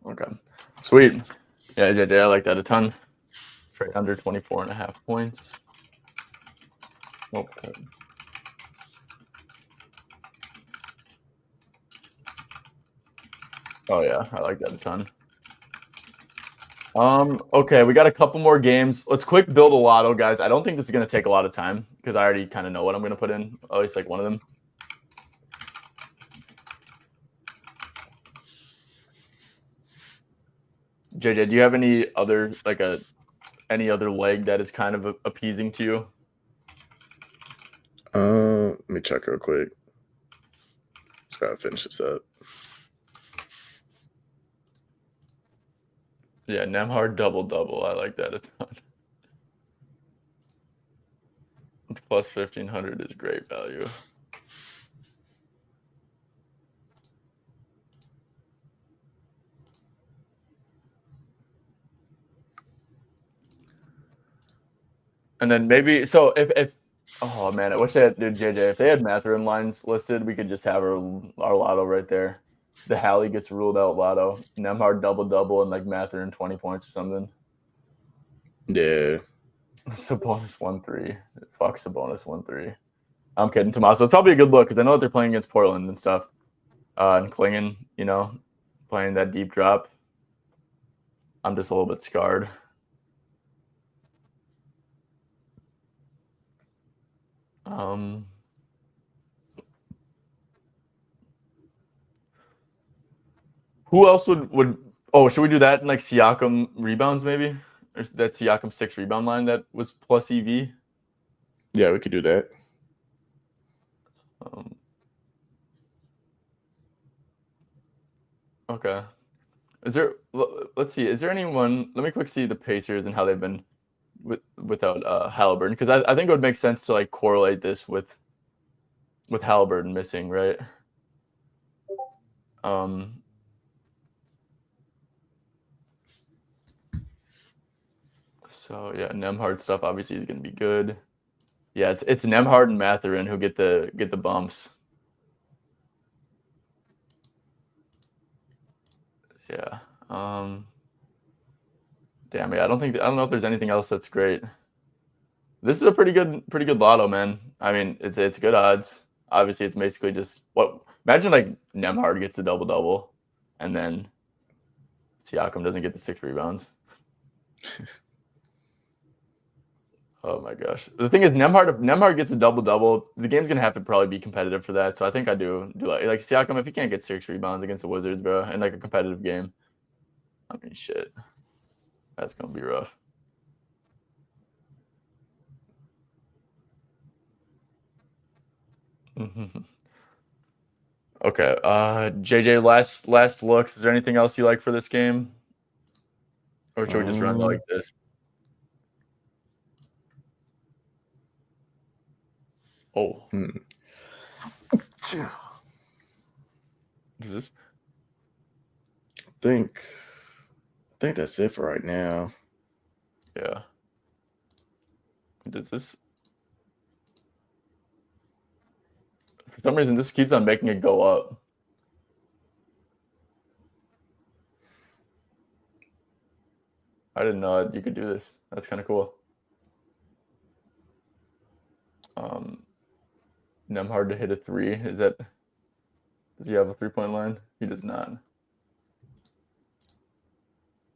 Okay. Sweet. Yeah, I like that a ton. Trae under 24.5 points. Okay. Oh yeah, I like that a ton. Okay, we got a couple more games. Let's quick build a lotto, guys. I don't think this is gonna take a lot of time because I already kind of know what I'm gonna put in. At least like one of them. JJ, do you have any other any other leg that is kind of appeasing to you? Let me check real quick. Just gotta finish this up. Yeah, Nemhard double. I like that a ton. Plus 1,500 is great value. And then maybe so if oh man, I wish they had dude JJ. If they had Matherin lines listed, we could just have our lotto right there. The Halley gets ruled out lotto. Nemhard double and like Matherin 20 points or something. Yeah. Sabonis 1-3. Fuck Sabonis 1-3. I'm kidding, Tommaso. It's probably a good look because I know that they're playing against Portland and stuff. And Klingon, you know, playing that deep drop. I'm just a little bit scarred. Who else would oh, should we do that in like Siakam rebounds maybe? Or that Siakam 6 rebound line that was plus EV? Yeah, we could do that. Okay. Let's see, is there anyone, let me quick see the Pacers and how they've been without Halliburton, because I think it would make sense to like correlate this with Halliburton missing, right? So yeah, Nemhard stuff obviously is gonna be good. Yeah, it's Nemhard and Matherin who get the bumps. Yeah. Damn it. I don't know if there's anything else that's great. This is a pretty good lotto, man. I mean, it's good odds. Obviously, it's basically just what imagine like Nemhard gets a double and then Siakam doesn't get the 6 rebounds. Oh my gosh. The thing is, if Nemhard gets a double, the game's gonna have to probably be competitive for that. So I think I do like Siakam if he can't get 6 rebounds against the Wizards, bro, in like a competitive game. I mean, shit, that's gonna be rough. Okay, JJ, last looks. Is there anything else you like for this game, or should we just run like this? Oh. Is this? I think that's it for right now. Yeah. Does this? For some reason, this keeps on making it go up. I didn't know you could do this. That's kind of cool. Nemhard to hit a 3. Does he have a 3-point line? He does not.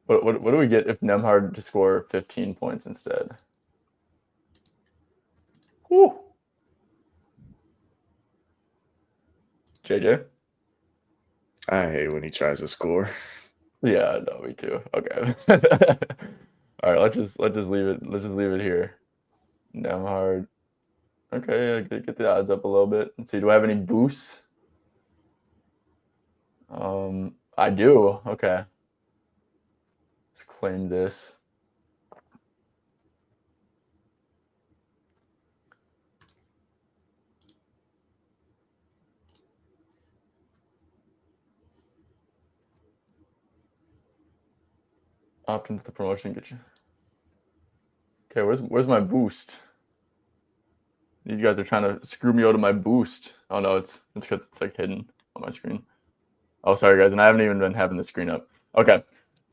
But what do we get if Nemhard to score 15 points instead? Whew. JJ? I hate when he tries to score. Yeah, no, me too. Okay. All right, let's just leave it. Let's just leave it here. Nemhard. Okay, yeah, get the odds up a little bit. Let's see. Do I have any boosts? I do. Okay. Let's claim this. Opt into the promotion. Get you. Okay, where's my boost? These guys are trying to screw me out of my boost. Oh no, it's because it's like hidden on my screen. Oh, sorry guys, and I haven't even been having the screen up. Okay,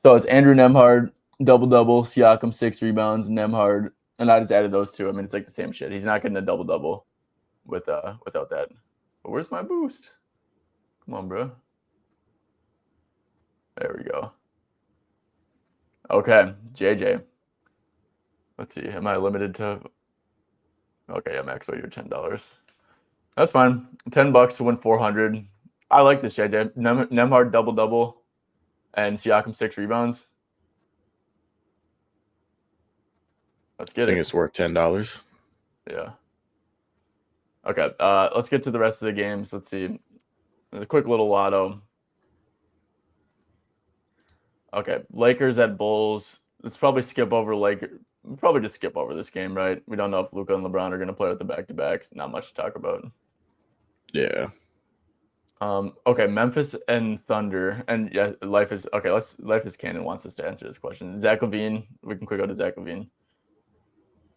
so it's Andrew Nemhard, double, Siakam 6 rebounds, Nemhard, and I just added those two. I mean, it's like the same shit. He's not getting a double without that. But where's my boost? Come on, bro. Okay, JJ. Let's see. Am I limited to? Okay, yeah, max. So you're $10. That's fine. $10 to win 400. I like this, JJ. Nemhard double and Siakam 6 rebounds. Let's get I think it. it's worth $10. Yeah. Okay. Let's get to the rest of the games. Let's see. A quick little lotto. Okay, Lakers at Bulls. Let's probably skip over Probably just skip over this game, right? We don't know if Luka and LeBron are going to play with the back-to-back. Not much to talk about. Yeah. Okay, Memphis and Thunder, and yeah, Life is okay. Life is Canon wants us to answer this question. Zach LaVine. We can quick go to Zach LaVine.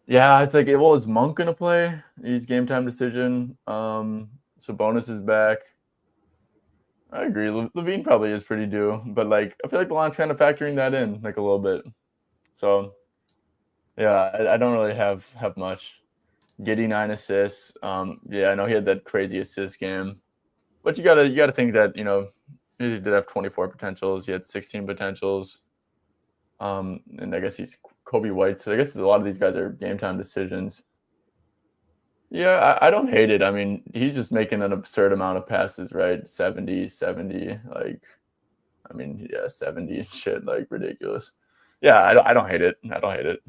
Yeah, it's like, well, is Monk gonna play? He's game time decision. Sabonis is back. I agree. LaVine probably is pretty due, but like I feel like the line's kind of factoring that in like a little bit. So yeah, I don't really have much. Giddy 9 assists. Yeah, I know he had that crazy assist game, but you gotta think that he did have 24 potentials. He had 16 potentials. And I guess he's Kobe White. So I guess a lot of these guys are game time decisions. Yeah, I don't hate it. I mean, he's just making an absurd amount of passes, right? 70, like, I mean, yeah, 70 and shit, like ridiculous. Yeah, I don't hate it. I don't hate it.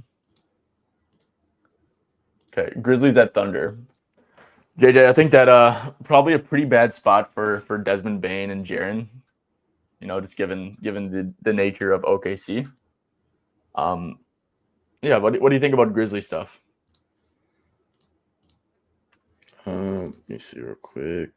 Okay, Grizzlies at Thunder. JJ, I think that probably a pretty bad spot for Desmond Bane and Jaren. Just given the nature of OKC. Yeah, what do you think about Grizzly stuff? Let me see real quick.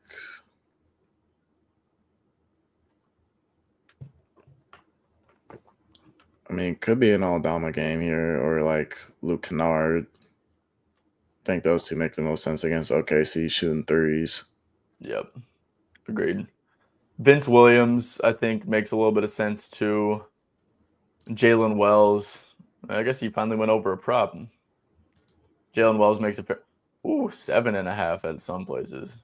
I mean, it could be an Aldama game here or like Luke Kennard. I think those two make the most sense against OKC shooting threes. Yep. Agreed. Vince Williams, I think, makes a little bit of sense too. Jalen Wells. I guess he finally went over a prop. Jalen Wells makes a 7.5 at some places.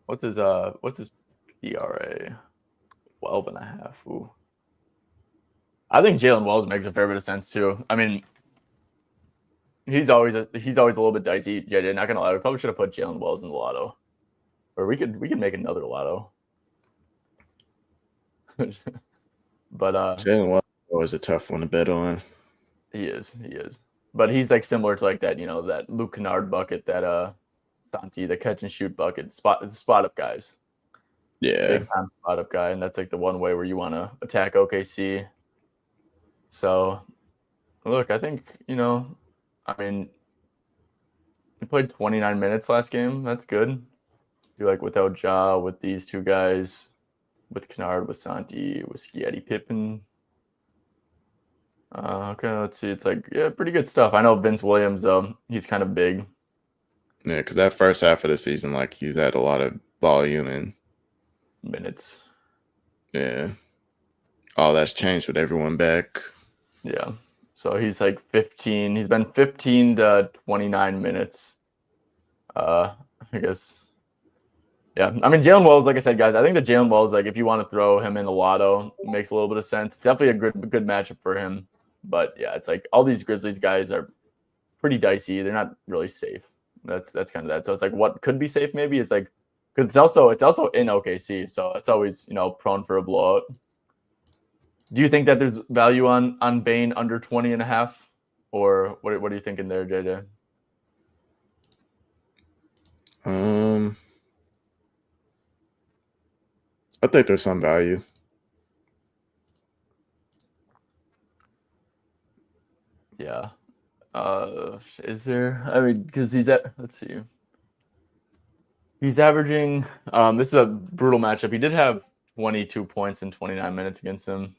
What's his ERA? 12.5. Ooh. I think Jalen Wells makes a fair bit of sense too. I mean, he's always a little bit dicey. Yeah, not gonna lie. We probably should have put Jalen Wells in the lotto, or we could make another lotto. But Jalen Wells is always a tough one to bet on. he is, but he's like similar to like that, that Luke Kennard bucket, that Santi, the catch and shoot bucket, spot up guys. Yeah, big time spot up guy, and that's like the one way where you want to attack OKC. So, look, I think I mean, he played 29 minutes last game. That's good. You like without Ja, with these two guys, with Kennard, with Santi, with Scottie Pippen. Okay, let's see. It's like, yeah, pretty good stuff. I know Vince Williams, he's kind of big. Yeah, because that first half of the season, like, he's had a lot of volume and minutes. Yeah. All that's changed with everyone back. Yeah. So he's like 15. He's been 15 to 29 minutes. I guess. Yeah. I mean, Jalen Wells, like I said, guys, I think that Jalen Wells, like, if you want to throw him in the lotto, it makes a little bit of sense. It's definitely a good matchup for him. But yeah, it's like all these Grizzlies guys are pretty dicey. They're not really safe. That's kind of that. So it's like what could be safe maybe is like, because it's also in OKC, so it's always prone for a blowout. Do you think that there's value on Bane under 20.5, or what are you thinking there, JJ? I think there's some value. Yeah. Is there? I mean, because let's see. He's averaging. This is a brutal matchup. He did have 22 points in 29 minutes against him.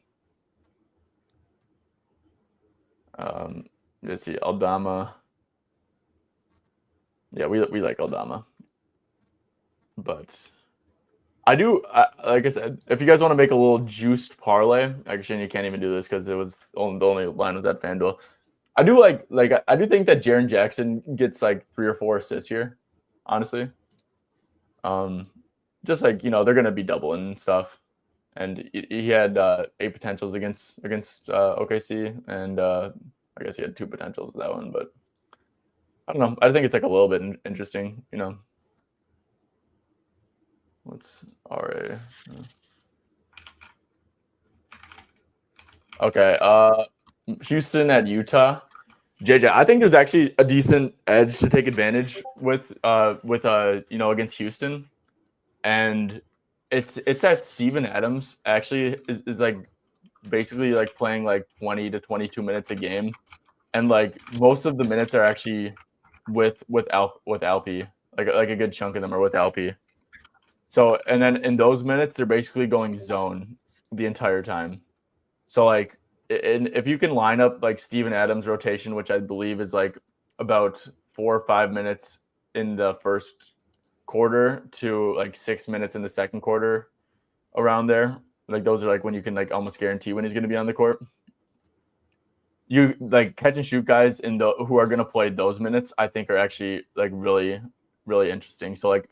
Let's see, Aldama. Yeah, we like Aldama, but I do. Like I said, if you guys want to make a little juiced parlay, actually, you can't even do this because the only line was at FanDuel. I do I do think that Jaren Jackson gets like 3 or 4 assists here, honestly. Just like they're gonna be doubling and stuff. and he had 8 potentials against OKC, and I guess he had 2 potentials that one, but I don't know. I think it's like a little bit interesting, you know. What's RA? Okay, Houston at Utah. JJ, I think there's actually a decent edge to take advantage with against Houston, and it's that Steven Adams actually is like basically like playing like 20 to 22 minutes a game, and like most of the minutes are actually with Alpi, like a good chunk of them are with Alpi. So and then in those minutes they're basically going zone the entire time. So like if you can line up like Steven Adams rotation, which I believe is like about 4 or 5 minutes in the first quarter to like 6 minutes in the second quarter, around there. Like those are like when you can like almost guarantee when he's going to be on the court. You like catch and shoot guys in the who are going to play those minutes, I think are actually like really, really interesting. So like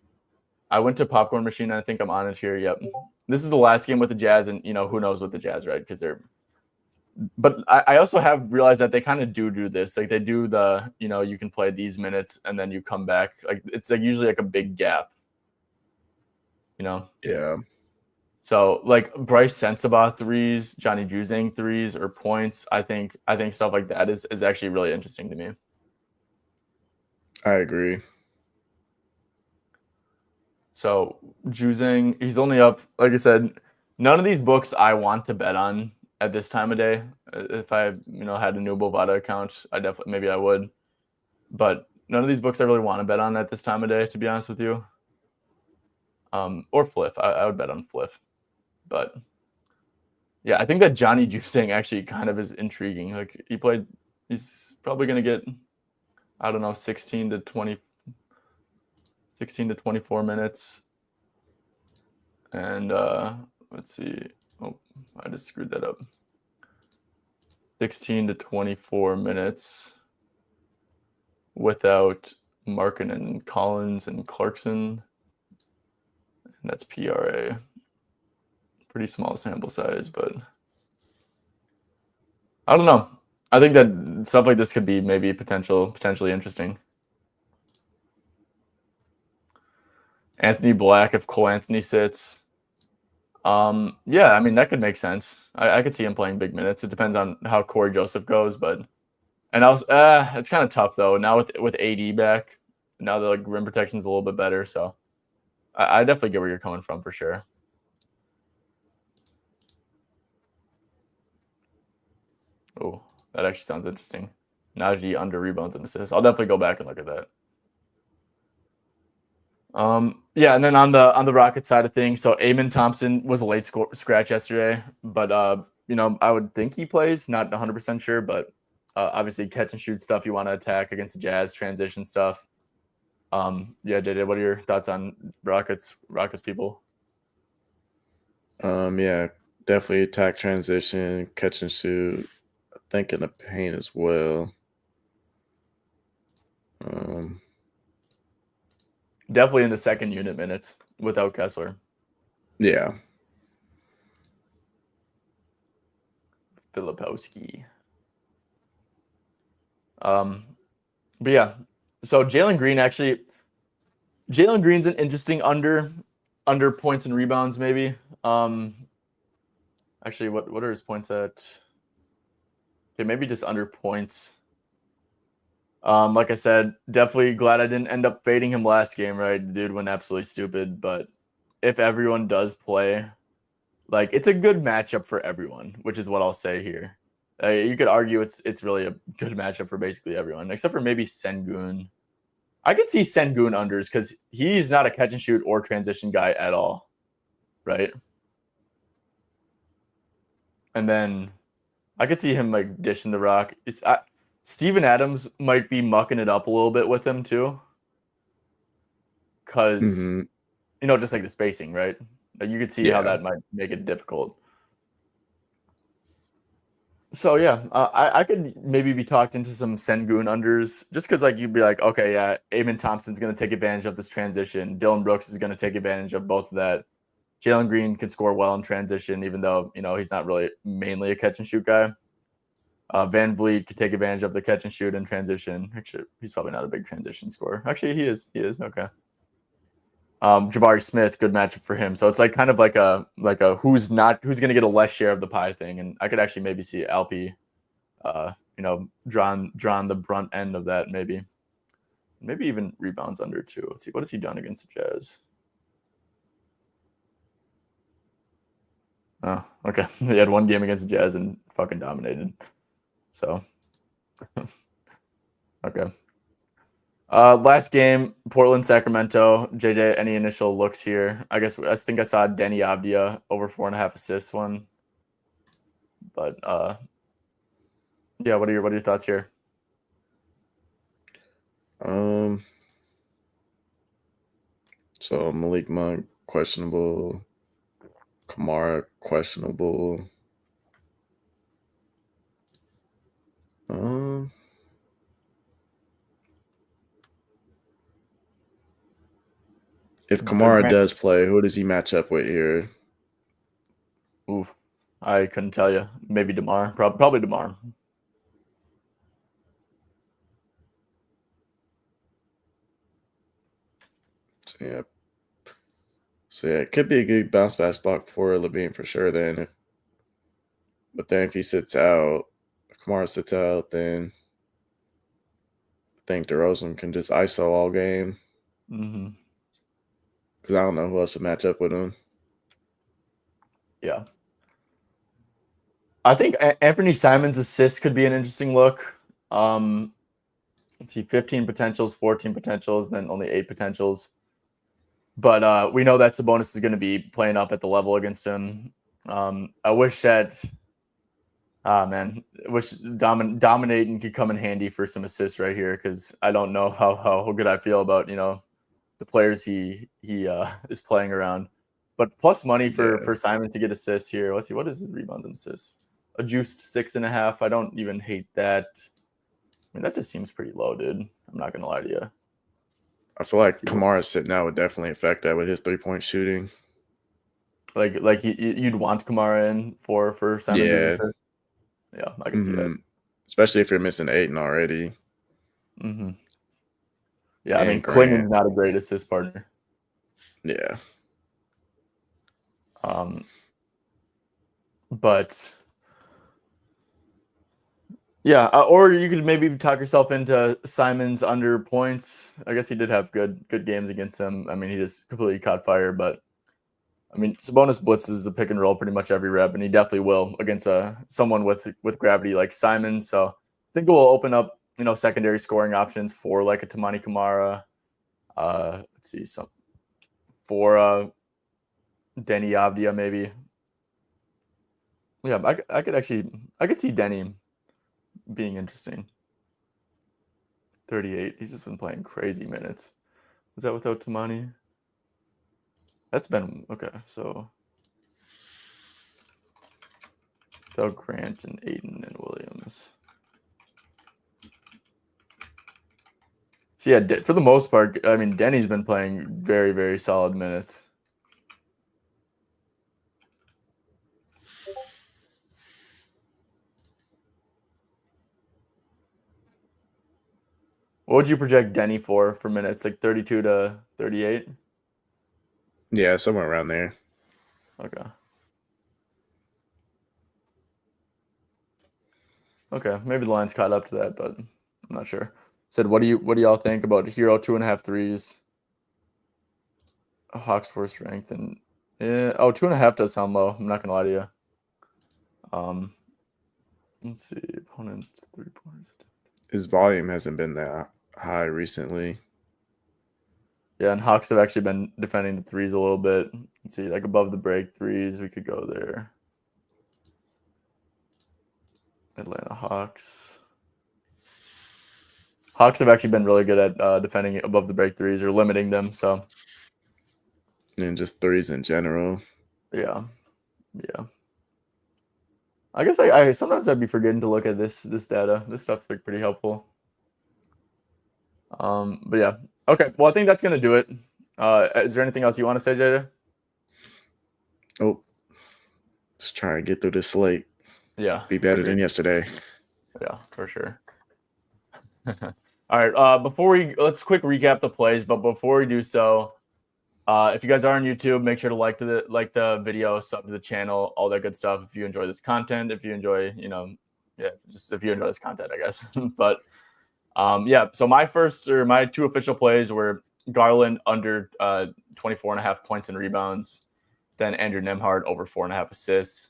I went to Popcorn Machine, and I think I'm on it here. Yep. This is the last game with the Jazz, and you know, who knows with the Jazz, right? Because they're but I also have realized that they kind of do this. Like they do the, you know, you can play these minutes and then you come back. Like it's like usually like a big gap. You know? Yeah. So like Bryce Sensabaugh threes, Johnny Juzang threes or points, I think stuff like that is actually really interesting to me. I agree. So Juzang, he's only up, like I said, none of these books I want to bet on at this time of day. If I, you know, had a new Bovada account, maybe I would. But none of these books I really want to bet on at this time of day, to be honest with you. Or Flip. I would bet on Flip. But yeah, I think that Johnny Juzang actually kind of is intriguing. Like he's probably going to get, I don't know, 16 to 24 minutes. And let's see. Oh, I just screwed that up. 16 to 24 minutes without Markin and Collins and Clarkson. And that's PRA. Pretty small sample size, but I don't know. I think that stuff like this could be maybe potentially interesting. Anthony Black, if Cole Anthony sits. Yeah, I mean, that could make sense. I could see him playing big minutes. It depends on how Corey Joseph goes, but it's kind of tough though. Now with AD back, now the like rim protection's a little bit better, so I definitely get where you're coming from for sure. Oh, that actually sounds interesting. Najee under rebounds and assists. I'll definitely go back and look at that. Yeah, and then on the Rocket side of things, so Amen Thompson was a late scratch yesterday, but you know, I would think he plays, not 100% sure, but obviously catch and shoot stuff you want to attack against the Jazz, transition stuff. Yeah, JJ, what are your thoughts on Rockets people? Yeah, definitely attack transition, catch and shoot. I think in the paint as well. Definitely in the second unit minutes without Kessler. Yeah. Filipowski. But yeah, so Jalen Green's an interesting under points and rebounds maybe. Actually, what are his points at? Okay, maybe just under points. Like I said, definitely glad I didn't end up fading him last game, right? The dude went absolutely stupid, but if everyone does play, like it's a good matchup for everyone, which is what I'll say here. You could argue it's really a good matchup for basically everyone, except for maybe Sengun. I could see Sengun unders because he's not a catch and shoot or transition guy at all, right? And then I could see him like dishing the rock. Steven Adams might be mucking it up a little bit with him too, because you know, just like the spacing, right? Like you could see how that might make it difficult. So yeah, I could maybe be talked into some Sengun unders just because like you'd be like, okay, yeah, Amen Thompson's gonna take advantage of this transition. Dylan Brooks is gonna take advantage of both of that. Jalen Green can score well in transition, even though he's not really mainly a catch and shoot guy. Van Vliet could take advantage of the catch and shoot in transition. Actually, he's probably not a big transition scorer. Actually, he is. He is okay. Jabari Smith, good matchup for him. So it's like kind of like a who's going to get a less share of the pie thing, and I could actually maybe see Alpi, drawn the brunt end of that maybe even rebounds under too. Let's see, what has he done against the Jazz? Oh, okay. He had one game against the Jazz and fucking dominated. So, okay. Last game, Portland, Sacramento. JJ, any initial looks here? I think I saw Denny Avdia over 4.5 assists one. But yeah, what are your thoughts here? So Malik Monk questionable, Kamara questionable. If Kamara does play, who does he match up with here? Oof, I couldn't tell you. Maybe DeMar. Probably DeMar. So yeah, it could be a good bounce back spot for Levine for sure. But then if he sits out, if Kamara sits out, then I think DeRozan can just ISO all game. Mm-hmm. Because I don't know who else to match up with him. Yeah. I think Anthony Simons' assist could be an interesting look. Let's see, 15 potentials, 14 potentials, then only 8 potentials. But we know that Sabonis is going to be playing up at the level against him. I wish that, dominating could come in handy for some assists right here, because I don't know how good I feel about the players he is playing around. But plus money for Simon to get assists here. Let's see, what is his rebounds and assists? A juiced 6.5. I don't even hate that. I mean, that just seems pretty low, dude. I'm not gonna lie to you. I feel like Kamara sitting out would definitely affect that with his 3-point shooting. Like you'd want Kamara in for Simons' assist. Yeah, I can see that. Especially if you're missing Ayton already. Mm-hmm. Yeah, I mean, Clinton's not a great assist partner. Yeah. But yeah, or you could maybe talk yourself into Simons under points. I guess he did have good games against him. I mean, he just completely caught fire. But I mean, Sabonis blitzes the pick and roll pretty much every rep, and he definitely will against someone with gravity like Simons. So I think it will open up secondary scoring options for like a Tamani Kamara. Let's see, for Denny Avdia maybe. Yeah, I could see Denny being interesting. 38. He's just been playing crazy minutes. Was that without Tamani? That's been okay. So without Grant and Aiden and Williams. So yeah, for the most part, I mean, Denny's been playing very, very solid minutes. What would you project Denny for minutes? Like 32 to 38? Yeah, somewhere around there. Okay, maybe the line's caught up to that, but I'm not sure. Said, what do y'all think about Hero 2.5 threes? Hawks for strength and 2.5 does sound low. I'm not gonna lie to you. Let's see, opponent 3-pointers. His volume hasn't been that high recently. Yeah, and Hawks have actually been defending the threes a little bit. Let's see, like above the break threes, we could go there. Atlanta Hawks. Hawks have actually been really good at defending above the break threes or limiting them. So, and just threes in general. Yeah. I guess I sometimes I'd be forgetting to look at this data. This stuff's like pretty helpful. But yeah. Okay. Well, I think that's gonna do it. Is there anything else you want to say, Jada? Oh, just try to get through this slate. Yeah. Be better than agreed. yesterday. Yeah, for sure. All right. Let's quick recap the plays, but before we do so, if you guys are on YouTube, make sure to like the video, sub to the channel, all that good stuff. If you enjoy this content, if you enjoy, just if you enjoy this content, I guess. But yeah. So my two official plays were Garland under 24.5 points and rebounds, then Andrew Nembhard over 4.5 assists.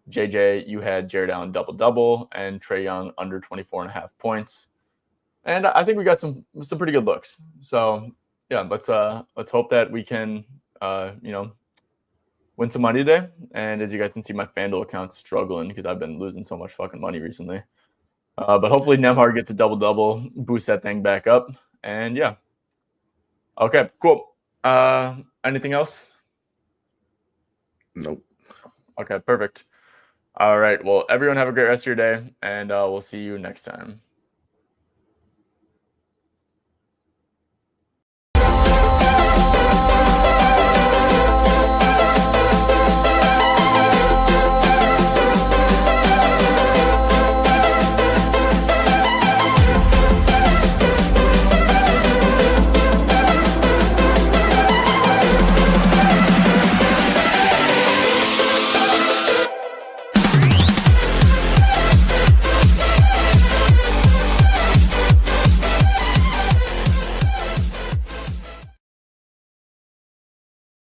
JJ, you had Jared Allen double, and Trae Young under 24.5 points. And I think we got some pretty good looks. So yeah, let's hope that we can win some money today. And as you guys can see, my FanDuel account's struggling because I've been losing so much fucking money recently. But hopefully Nembhard gets a double, boost that thing back up. And yeah. Okay, cool. Anything else? Nope. Okay, perfect. All right. Well, everyone have a great rest of your day, and we'll see you next time.